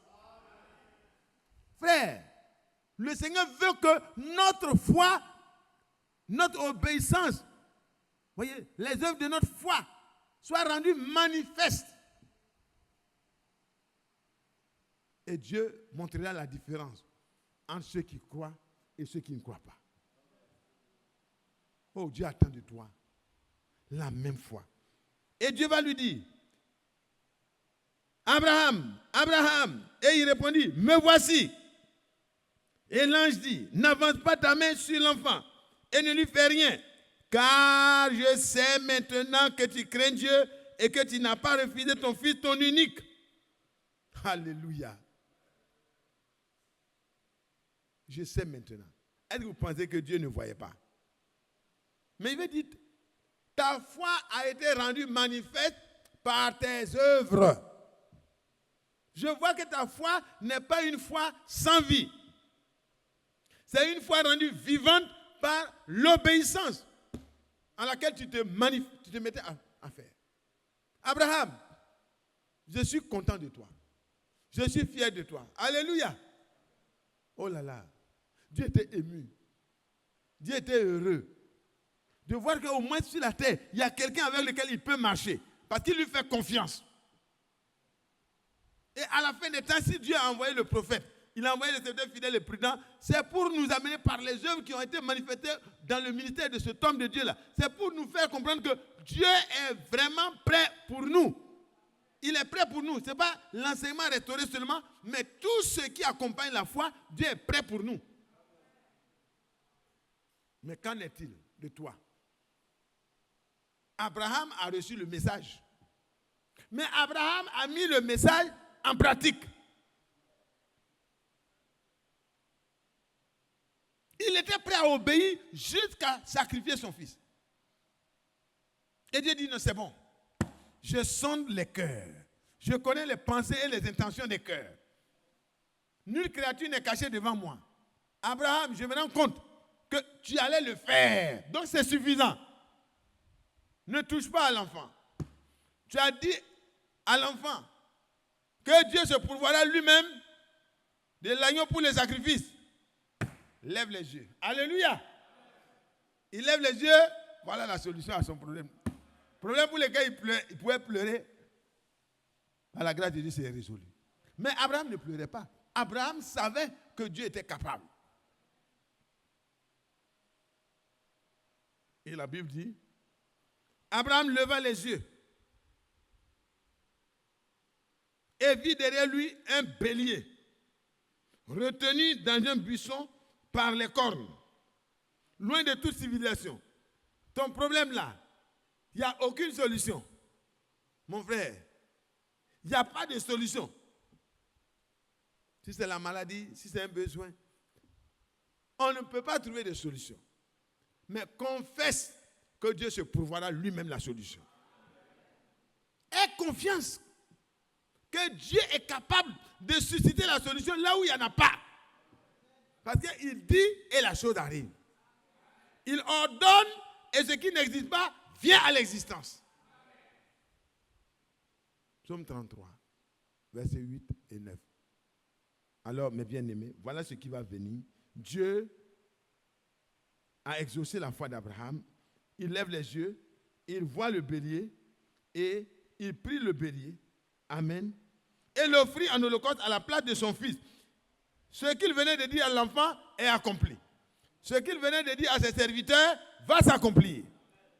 Frère, le Seigneur veut que notre foi, notre obéissance, voyez, les œuvres de notre foi soient rendues manifestes. Et Dieu montrera la différence entre ceux qui croient et ceux qui ne croient pas. Oh, Dieu attend de toi la même foi. Et Dieu va lui dire, Abraham, et il répondit, me voici. Et l'ange dit, n'avance pas ta main sur l'enfant et ne lui fais rien, car je sais maintenant que tu crains Dieu et que tu n'as pas refusé ton fils, ton unique. Alléluia. Je sais maintenant. Est-ce que vous pensez que Dieu ne voyait pas? Mais il veut dire, ta foi a été rendue manifeste par tes œuvres. Je vois que ta foi n'est pas une foi sans vie. C'est une foi rendue vivante par l'obéissance en laquelle tu te mettais à faire. Abraham, je suis content de toi. Je suis fier de toi. Alléluia. Oh là là. Dieu était ému. Dieu était heureux de voir qu'au moins sur la terre, il y a quelqu'un avec lequel il peut marcher. Parce qu'il lui fait confiance. Et à la fin des temps, si Dieu a envoyé le prophète, il a envoyé les serviteurs fidèles et prudents, c'est pour nous amener par les œuvres qui ont été manifestées dans le ministère de cet homme de Dieu-là. C'est pour nous faire comprendre que Dieu est vraiment prêt pour nous. Il est prêt pour nous. Ce n'est pas l'enseignement restauré seulement, mais tout ce qui accompagne la foi, Dieu est prêt pour nous. Mais qu'en est-il de toi? Abraham a reçu le message. Mais Abraham a mis le message en pratique. Il était prêt à obéir jusqu'à sacrifier son fils. Et Dieu dit, non, c'est bon. Je sonde les cœurs. Je connais les pensées et les intentions des cœurs. Nulle créature n'est cachée devant moi. Abraham, je me rends compte que tu allais le faire. Donc c'est suffisant. Ne touche pas à l'enfant. Tu as dit à l'enfant que Dieu se pourvoira lui-même de l'agneau pour les sacrifices. Lève les yeux. Alléluia. Il lève les yeux. Voilà la solution à son problème. Problème pour lequel il pouvait pleurer. Par la grâce de Dieu, c'est résolu. Mais Abraham ne pleurait pas. Abraham savait que Dieu était capable. Et la Bible dit, Abraham leva les yeux et vit derrière lui un bélier retenu dans un buisson par les cornes, loin de toute civilisation. Ton problème là, il n'y a aucune solution. Mon frère, il n'y a pas de solution. Si c'est la maladie, si c'est un besoin, On ne peut pas trouver de solution. Mais confesse que Dieu se pourvoira lui-même la solution. Aie confiance que Dieu est capable de susciter la solution là où il n'y en a pas. Parce qu'il dit et la chose arrive. Il ordonne et ce qui n'existe pas vient à l'existence. Psaume 33, versets 8 et 9. Alors, mes bien-aimés, voilà ce qui va venir. Dieu a exaucé la foi d'Abraham. Il lève les yeux, il voit le bélier et il prie le bélier. Amen. Et l'offrit en holocauste à la place de son fils. Ce qu'il venait de dire à l'enfant est accompli. Ce qu'il venait de dire à ses serviteurs va s'accomplir.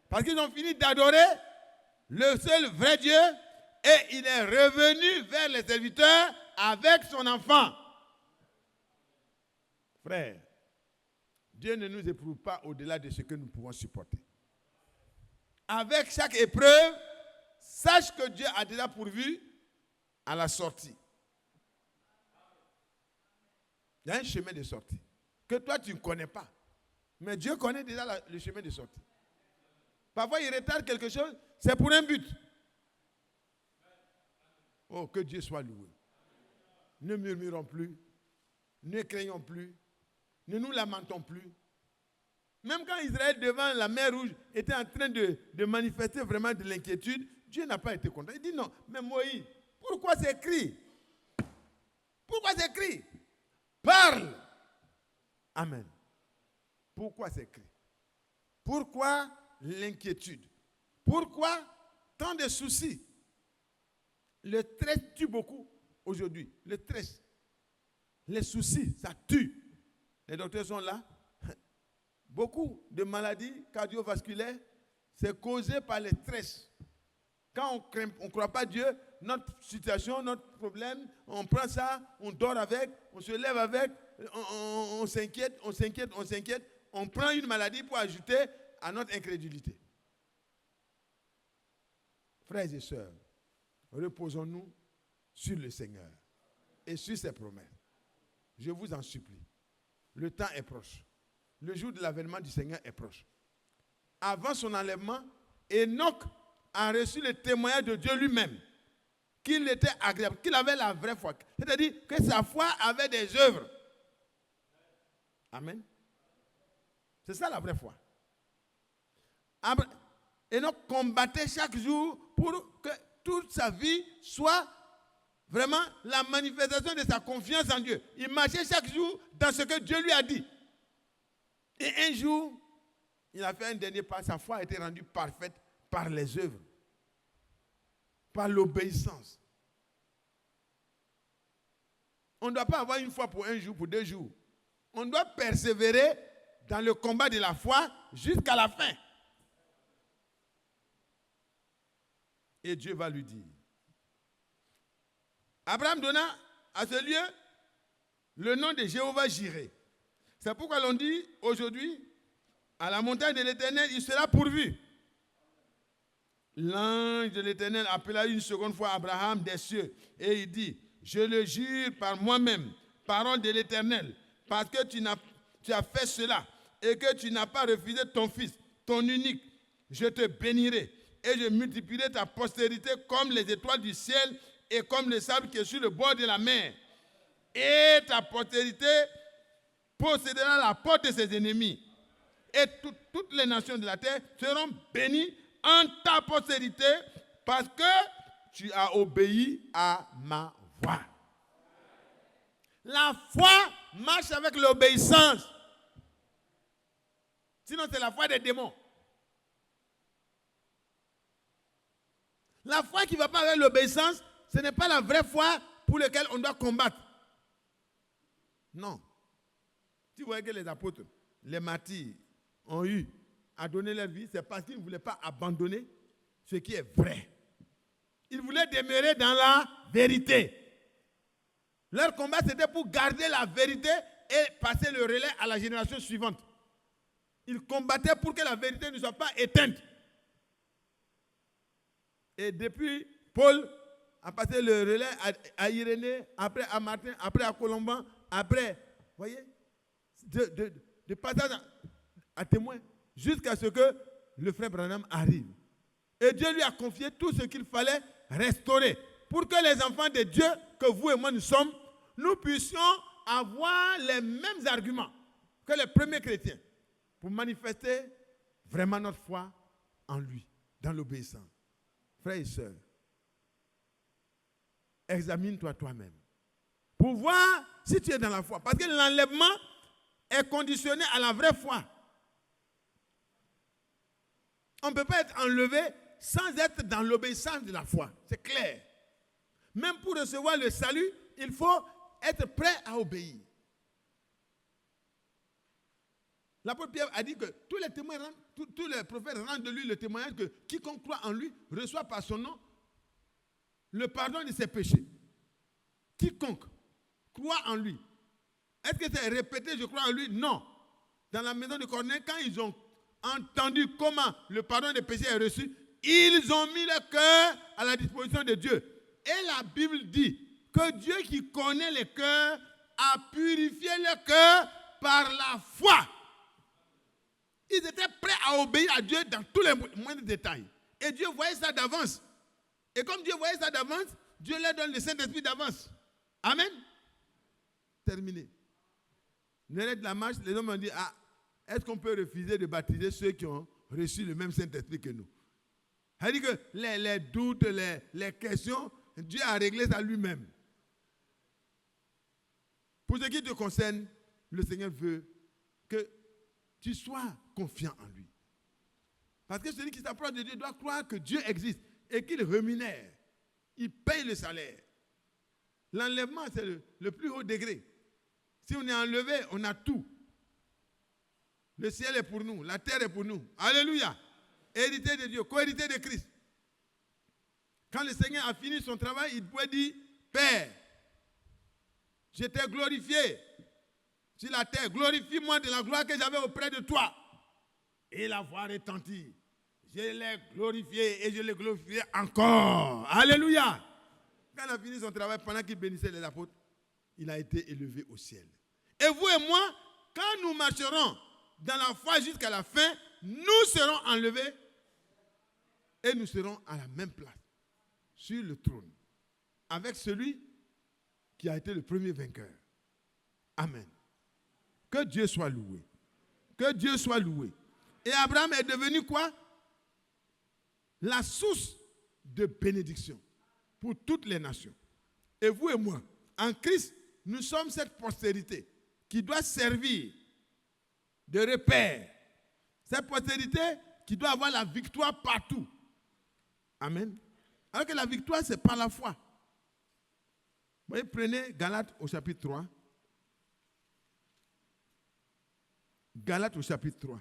Parce qu'ils ont fini d'adorer le seul vrai Dieu et il est revenu vers les serviteurs avec son enfant. Frère, Dieu ne nous éprouve pas au-delà de ce que nous pouvons supporter. Avec chaque épreuve, sache que Dieu a déjà pourvu à la sortie. Il y a un chemin de sortie que toi tu ne connais pas. Mais Dieu connaît déjà le chemin de sortie. Parfois il retarde quelque chose, c'est pour un but. Oh, que Dieu soit loué. Ne murmurons plus, ne craignons plus, ne nous lamentons plus. Même quand Israël devant la mer Rouge était en train de manifester vraiment de l'inquiétude, Dieu n'a pas été content. Il dit non, mais Moïse, pourquoi c'est écrit? Pourquoi c'est écrit? Parle. Amen. Pourquoi c'est écrit? Pourquoi l'inquiétude? Pourquoi tant de soucis? Le stress tue beaucoup aujourd'hui. Le stress. Les soucis, ça tue. Les docteurs sont là. Beaucoup de maladies cardiovasculaires, c'est causé par le stress. Quand on ne croit pas Dieu, notre situation, notre problème, on prend ça, on dort avec, on se lève avec, on s'inquiète, on s'inquiète, on s'inquiète. On prend une maladie pour ajouter à notre incrédulité. Frères et sœurs, reposons-nous sur le Seigneur et sur ses promesses. Je vous en supplie. Le temps est proche. Le jour de l'avènement du Seigneur est proche. Avant son enlèvement, Enoch a reçu le témoignage de Dieu lui-même qu'il était agréable, qu'il avait la vraie foi. C'est-à-dire que sa foi avait des œuvres. Amen. C'est ça la vraie foi. Enoch combattait chaque jour pour que toute sa vie soit vraiment la manifestation de sa confiance en Dieu. Il marchait chaque jour dans ce que Dieu lui a dit. Et un jour, il a fait un dernier pas. Sa foi a été rendue parfaite par les œuvres, par l'obéissance. On ne doit pas avoir une foi pour un jour, pour 2 jours. On doit persévérer dans le combat de la foi jusqu'à la fin. Et Dieu va lui dire. Abraham donna à ce lieu le nom de Jéhovah Jireh. C'est pourquoi l'on dit aujourd'hui, à la montagne de l'Éternel, il sera pourvu. L'ange de l'Éternel appela une seconde fois Abraham des cieux et il dit, je le jure par moi-même, parole de l'Éternel, parce que tu as fait cela et que tu n'as pas refusé ton fils, ton unique, je te bénirai et je multiplierai ta postérité comme les étoiles du ciel et comme le sable qui est sur le bord de la mer. Et ta postérité possédera la porte de ses ennemis. Et toutes les nations de la terre seront bénies en ta postérité parce que tu as obéi à ma voix. La foi marche avec l'obéissance. Sinon, c'est la foi des démons. La foi qui ne va pas avec l'obéissance, ce n'est pas la vraie foi pour laquelle on doit combattre. Non. Si vous voyez que les apôtres, les martyrs, ont eu à donner leur vie, c'est parce qu'ils ne voulaient pas abandonner ce qui est vrai. Ils voulaient demeurer dans la vérité. Leur combat, c'était pour garder la vérité et passer le relais à la génération suivante. Ils combattaient pour que la vérité ne soit pas éteinte. Et depuis, Paul a passé le relais à Irénée, après à Martin, après à Colomban, après, voyez, de passage à témoin jusqu'à ce que le frère Branham arrive. Et Dieu lui a confié tout ce qu'il fallait restaurer pour que les enfants de Dieu, que vous et moi nous sommes, nous puissions avoir les mêmes arguments que les premiers chrétiens pour manifester vraiment notre foi en lui, dans l'obéissance. Frères et sœurs, examine-toi toi-même pour voir si tu es dans la foi. Parce que l'enlèvement est conditionné à la vraie foi. On ne peut pas être enlevé sans être dans l'obéissance de la foi. C'est clair. Même pour recevoir le salut, il faut être prêt à obéir. L'apôtre Pierre a dit que tous les témoins, tous les prophètes rendent de lui le témoignage que quiconque croit en lui reçoit par son nom le pardon de ses péchés. Quiconque croit en lui. Est-ce que c'est répété, je crois en lui? Non. Dans la maison de Corneille, quand ils ont entendu comment le pardon des péchés est reçu, ils ont mis le cœur à la disposition de Dieu. Et la Bible dit que Dieu qui connaît les cœurs a purifié le cœur par la foi. Ils étaient prêts à obéir à Dieu dans tous les moindres détails. Et Dieu voyait ça d'avance. Et comme Dieu voyait ça d'avance, Dieu leur donne le Saint-Esprit d'avance. Amen. Terminé. L'arrêt de la marche, les hommes ont dit, est-ce qu'on peut refuser de baptiser ceux qui ont reçu le même Saint-Esprit que nous? Ça dit que les doutes, les questions, Dieu a réglé ça lui-même. Pour ce qui te concerne, le Seigneur veut que tu sois confiant en lui. Parce que celui qui s'approche de Dieu doit croire que Dieu existe et qu'il rémunère. Il paye le salaire. L'enlèvement, c'est le plus haut degré. Si on est enlevé, on a tout. Le ciel est pour nous, la terre est pour nous. Alléluia. Hérité de Dieu, co-hérité de Christ. Quand le Seigneur a fini son travail, il pouvait dire, Père, je t'ai glorifié sur la terre. Glorifie-moi de la gloire que j'avais auprès de toi. Et la voix retentit. Je l'ai glorifié et je l'ai glorifié encore. Alléluia. Quand il a fini son travail, pendant qu'il bénissait les apôtres, il a été élevé au ciel. Et vous et moi, quand nous marcherons dans la foi jusqu'à la fin, nous serons enlevés et nous serons à la même place, sur le trône, avec celui qui a été le premier vainqueur. Amen. Que Dieu soit loué. Que Dieu soit loué. Et Abraham est devenu quoi? La source de bénédiction pour toutes les nations. Et vous et moi, en Christ, nous sommes cette postérité qui doit servir de repère. Cette postérité qui doit avoir la victoire partout. Amen. Alors que la victoire, c'est par la foi. Vous voyez, prenez Galates au chapitre 3. Galates au chapitre 3.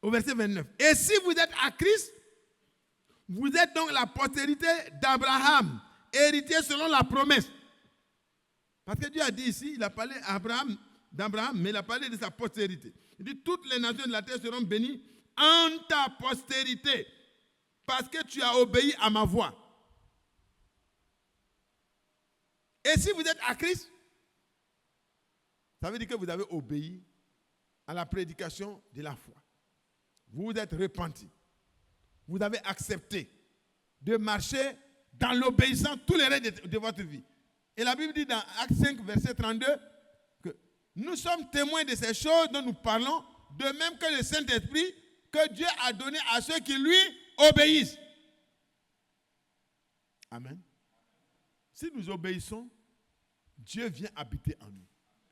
Au verset 29. Et si vous êtes à Christ, vous êtes donc la postérité d'Abraham, héritier selon la promesse. Parce que Dieu a dit ici, il a parlé d'Abraham, mais il a parlé de sa postérité. Il dit, toutes les nations de la terre seront bénies en ta postérité, parce que tu as obéi à ma voix. Et si vous êtes à Christ, ça veut dire que vous avez obéi à la prédication de la foi. Vous vous êtes repentis. Vous avez accepté de marcher dans l'obéissance tous les restes de votre vie. Et la Bible dit dans Actes 5, verset 32, que nous sommes témoins de ces choses dont nous parlons, de même que le Saint-Esprit que Dieu a donné à ceux qui lui obéissent. Amen. Si nous obéissons, Dieu vient habiter en nous.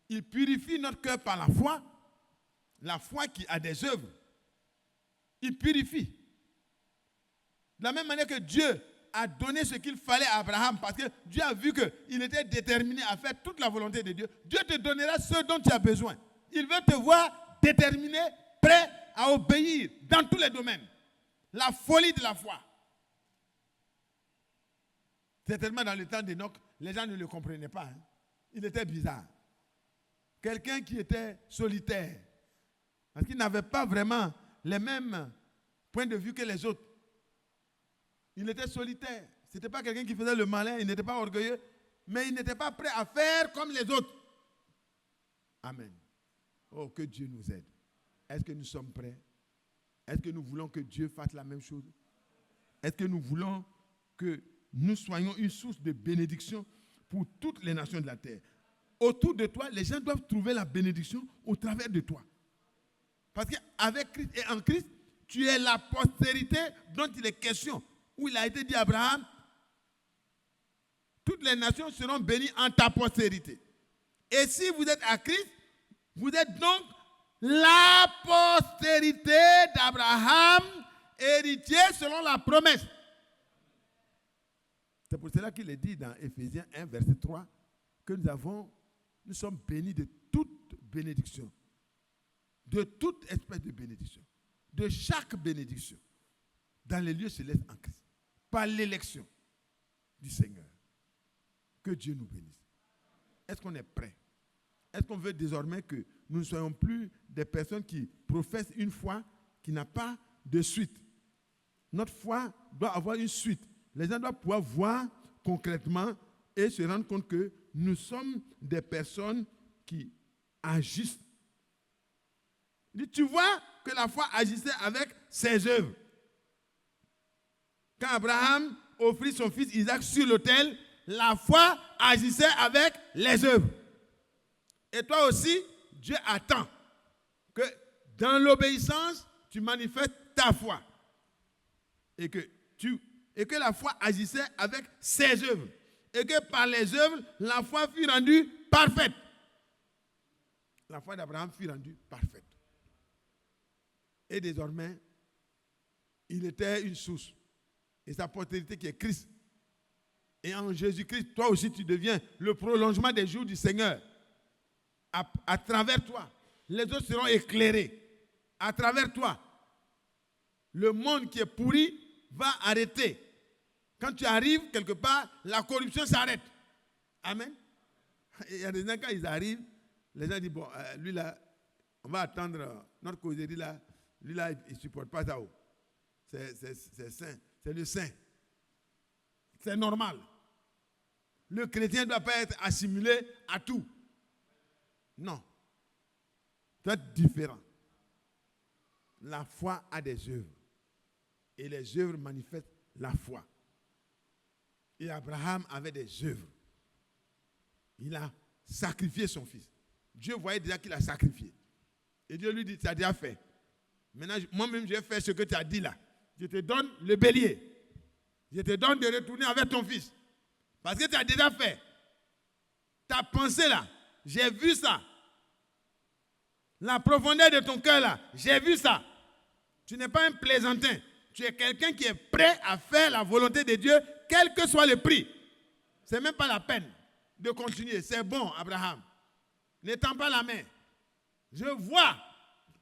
Il purifie notre cœur par la foi qui a des œuvres. Il purifie. De la même manière que Dieu a donné ce qu'il fallait à Abraham, parce que Dieu a vu qu'il était déterminé à faire toute la volonté de Dieu. Dieu te donnera ce dont tu as besoin. Il veut te voir déterminé, prêt à obéir dans tous les domaines. La folie de la foi. Certainement dans le temps d'Enoch, les gens ne le comprenaient pas. Hein. Il était bizarre. Quelqu'un qui était solitaire. Parce qu'il n'avait pas vraiment les mêmes points de vue que les autres. Il était solitaire. Ce n'était pas quelqu'un qui faisait le malin, il n'était pas orgueilleux, mais il n'était pas prêt à faire comme les autres. Amen. Oh, que Dieu nous aide. Est-ce que nous sommes prêts? Est-ce que nous voulons que Dieu fasse la même chose? Est-ce que nous voulons que nous soyons une source de bénédiction pour toutes les nations de la terre? Autour de toi, les gens doivent trouver la bénédiction au travers de toi. Parce qu'avec Christ et en Christ, tu es la postérité dont il est question. Où il a été dit à Abraham, toutes les nations seront bénies en ta postérité. Et si vous êtes à Christ, vous êtes donc la postérité d'Abraham, héritier selon la promesse. C'est pour cela qu'il est dit dans Éphésiens 1, verset 3, que nous sommes bénis de toute bénédiction. De toute espèce de bénédiction. De chaque bénédiction. Dans les lieux célestes en Christ. Par l'élection du Seigneur. Que Dieu nous bénisse. Est-ce qu'on est prêt? Est-ce qu'on veut désormais que nous ne soyons plus des personnes qui professent une foi qui n'a pas de suite? Notre foi doit avoir une suite. Les gens doivent pouvoir voir concrètement et se rendre compte que nous sommes des personnes qui agissent. Tu vois que la foi agissait avec ses œuvres. Quand Abraham offrit son fils Isaac sur l'autel, la foi agissait avec les œuvres. Et toi aussi, Dieu attend que dans l'obéissance, tu manifestes ta foi. Et que la foi agissait avec ses œuvres. Et que par les œuvres, la foi fut rendue parfaite. La foi d'Abraham fut rendue parfaite. Et désormais, il était une source. Et sa postérité qui est Christ. Et en Jésus-Christ, toi aussi, tu deviens le prolongement des jours du Seigneur. À travers toi, les autres seront éclairés. À travers toi, le monde qui est pourri va arrêter. Quand tu arrives quelque part, la corruption s'arrête. Amen. Il y a des gens, quand ils arrivent, les gens disent, bon, lui là, on va attendre notre causerie là. Lui là, il ne supporte pas ça. C'est saint. C'est le saint. C'est normal. Le chrétien ne doit pas être assimilé à tout. Non. Il doit être différent. La foi a des œuvres. Et les œuvres manifestent la foi. Et Abraham avait des œuvres. Il a sacrifié son fils. Dieu voyait déjà qu'il a sacrifié. Et Dieu lui dit, tu as déjà fait. Maintenant, moi-même, je vais faire ce que tu as dit là. Je te donne le bélier. Je te donne de retourner avec ton fils. Parce que tu as déjà fait. Ta pensée là, j'ai vu ça. La profondeur de ton cœur là, j'ai vu ça. Tu n'es pas un plaisantin. Tu es quelqu'un qui est prêt à faire la volonté de Dieu, quel que soit le prix. Ce n'est même pas la peine de continuer. C'est bon, Abraham. N'étends pas la main. Je vois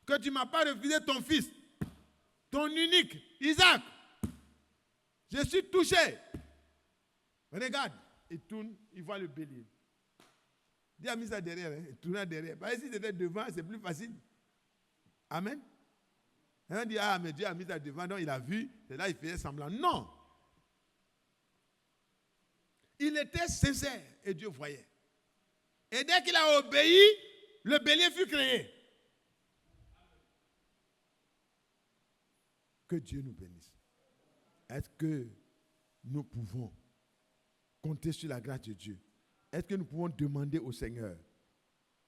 que tu ne m'as pas refusé ton fils, ton unique, Isaac. Je suis touché. Regarde, il tourne, il voit le bélier. Dieu a mis ça derrière, hein? Il tourne derrière. Parce que si c'était devant, c'est plus facile. Amen. Et on dit, ah, mais Dieu a mis ça devant, donc il a vu, c'est là il faisait semblant. Non. Il était sincère et Dieu voyait. Et dès qu'il a obéi, le bélier fut créé. Que Dieu nous bénisse. Est-ce que nous pouvons compter sur la grâce de Dieu? Est-ce que nous pouvons demander au Seigneur,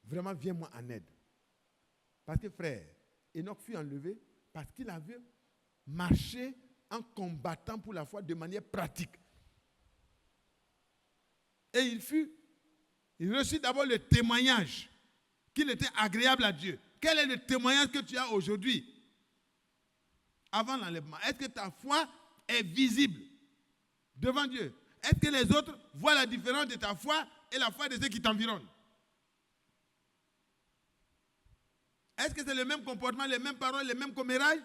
vraiment viens-moi en aide? Parce que frère, Enoch fut enlevé parce qu'il avait marché en combattant pour la foi de manière pratique. Et il reçut d'abord le témoignage qu'il était agréable à Dieu. Quel est le témoignage que tu as aujourd'hui avant l'enlèvement? Est-ce que ta foi est visible devant Dieu? Est-ce que les autres voient la différence de ta foi et la foi de ceux qui t'environnent? Est-ce que c'est le même comportement, les mêmes paroles, les mêmes commérages?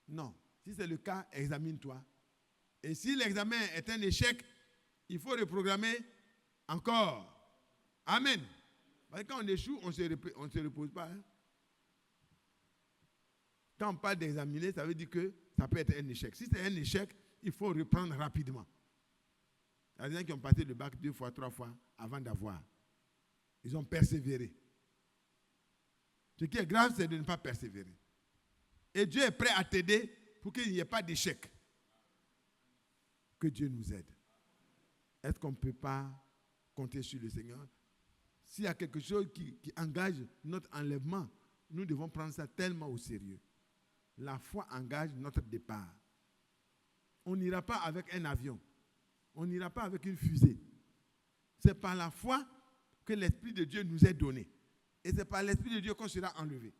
Non. Si c'est le cas, examine-toi. Et si l'examen est un échec, il faut reprogrammer encore. Amen. Parce que quand on échoue, on ne se repose pas. Hein? Quand on parle d'examiner, ça veut dire que ça peut être un échec. Si c'est un échec, il faut reprendre rapidement. Il y a des gens qui ont passé le bac 2 fois, 3 fois avant d'avoir. Ils ont persévéré. Ce qui est grave, c'est de ne pas persévérer. Et Dieu est prêt à t'aider pour qu'il n'y ait pas d'échec. Que Dieu nous aide. Est-ce qu'on ne peut pas compter sur le Seigneur? S'il y a quelque chose qui engage notre enlèvement, nous devons prendre ça tellement au sérieux. La foi engage notre départ. On n'ira pas avec un avion. On n'ira pas avec une fusée. C'est par la foi que l'Esprit de Dieu nous est donné. Et c'est par l'Esprit de Dieu qu'on sera enlevé.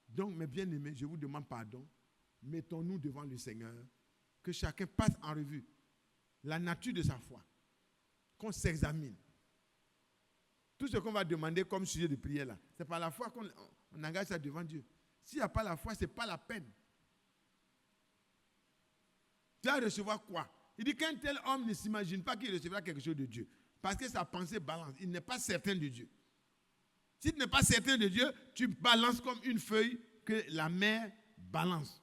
Donc, mes bien-aimés, je vous demande pardon. Mettons-nous devant le Seigneur. Que chacun passe en revue la nature de sa foi. Qu'on s'examine. Tout ce qu'on va demander comme sujet de prière là, c'est par la foi qu'on engage ça devant Dieu. S'il n'y a pas la foi, ce n'est pas la peine. Tu vas recevoir quoi? Il dit qu'un tel homme ne s'imagine pas qu'il recevra quelque chose de Dieu. Parce que sa pensée balance. Il n'est pas certain de Dieu. Si tu n'es pas certain de Dieu, tu balances comme une feuille que la mer balance.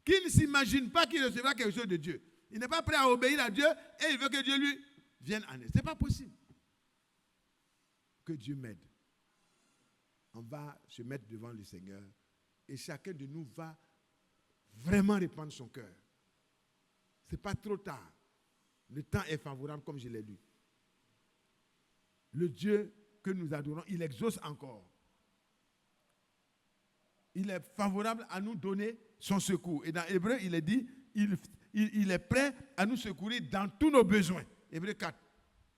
Qui ne s'imagine pas qu'il recevra quelque chose de Dieu. Il n'est pas prêt à obéir à Dieu et il veut que Dieu lui vienne en aide. Ce n'est pas possible. Que Dieu m'aide. On va se mettre devant le Seigneur et chacun de nous va vraiment répandre son cœur. Ce n'est pas trop tard. Le temps est favorable comme je l'ai lu. Le Dieu que nous adorons, il exauce encore. Il est favorable à nous donner son secours. Et dans Hébreu, il est dit, il est prêt à nous secourir dans tous nos besoins. Hébreu 4,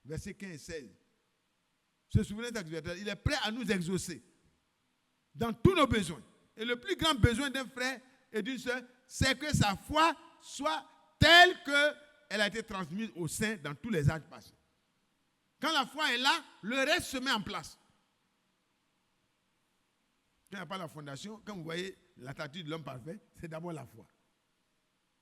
versets 15 et 16. Se souvenez de cet verset, il est prêt à nous exaucer dans tous nos besoins. Et le plus grand besoin d'un frère et d'une sœur, c'est que sa foi soit telle qu'elle a été transmise au sein dans tous les âges passés. Quand la foi est là, le reste se met en place. Quand il n'y a pas la fondation, quand vous voyez la statue de l'homme parfait, c'est d'abord la foi.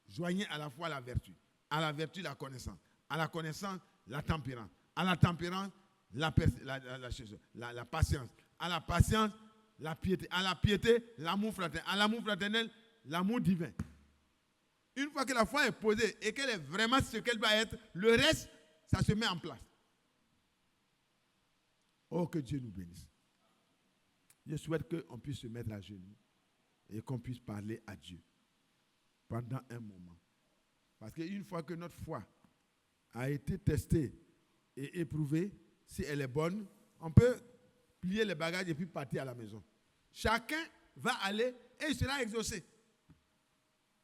Joignez à la foi la vertu, à la vertu la connaissance, à la connaissance la tempérance, à la tempérance la patience, à la patience la piété, à la piété l'amour fraternel, à l'amour fraternel l'amour divin. Une fois que la foi est posée et qu'elle est vraiment ce qu'elle doit être, le reste, ça se met en place. Oh, que Dieu nous bénisse. Je souhaite qu'on puisse se mettre à genoux et qu'on puisse parler à Dieu pendant un moment. Parce qu'une fois que notre foi a été testée et éprouvée, si elle est bonne, on peut plier les bagages et puis partir à la maison. Chacun va aller et il sera exaucé.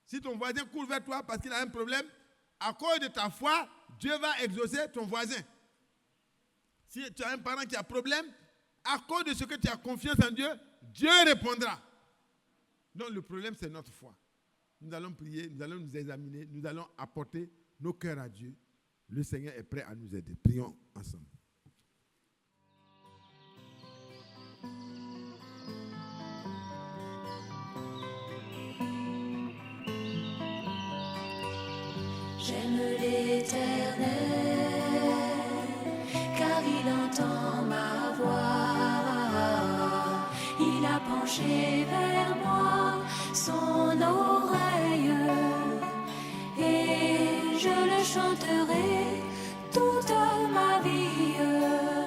Si ton voisin court vers toi parce qu'il a un problème, à cause de ta foi, Dieu va exaucer ton voisin. Si tu as un parent qui a un problème, à cause de ce que tu as confiance en Dieu, Dieu répondra. Donc le problème, c'est notre foi. Nous allons prier, nous allons nous examiner, nous allons apporter nos cœurs à Dieu. Le Seigneur est prêt à nous aider. Prions ensemble. J'aime l'Éternel, car il entend ma voix. Il a penché vers moi son oreille, et je le chanterai toute ma vie.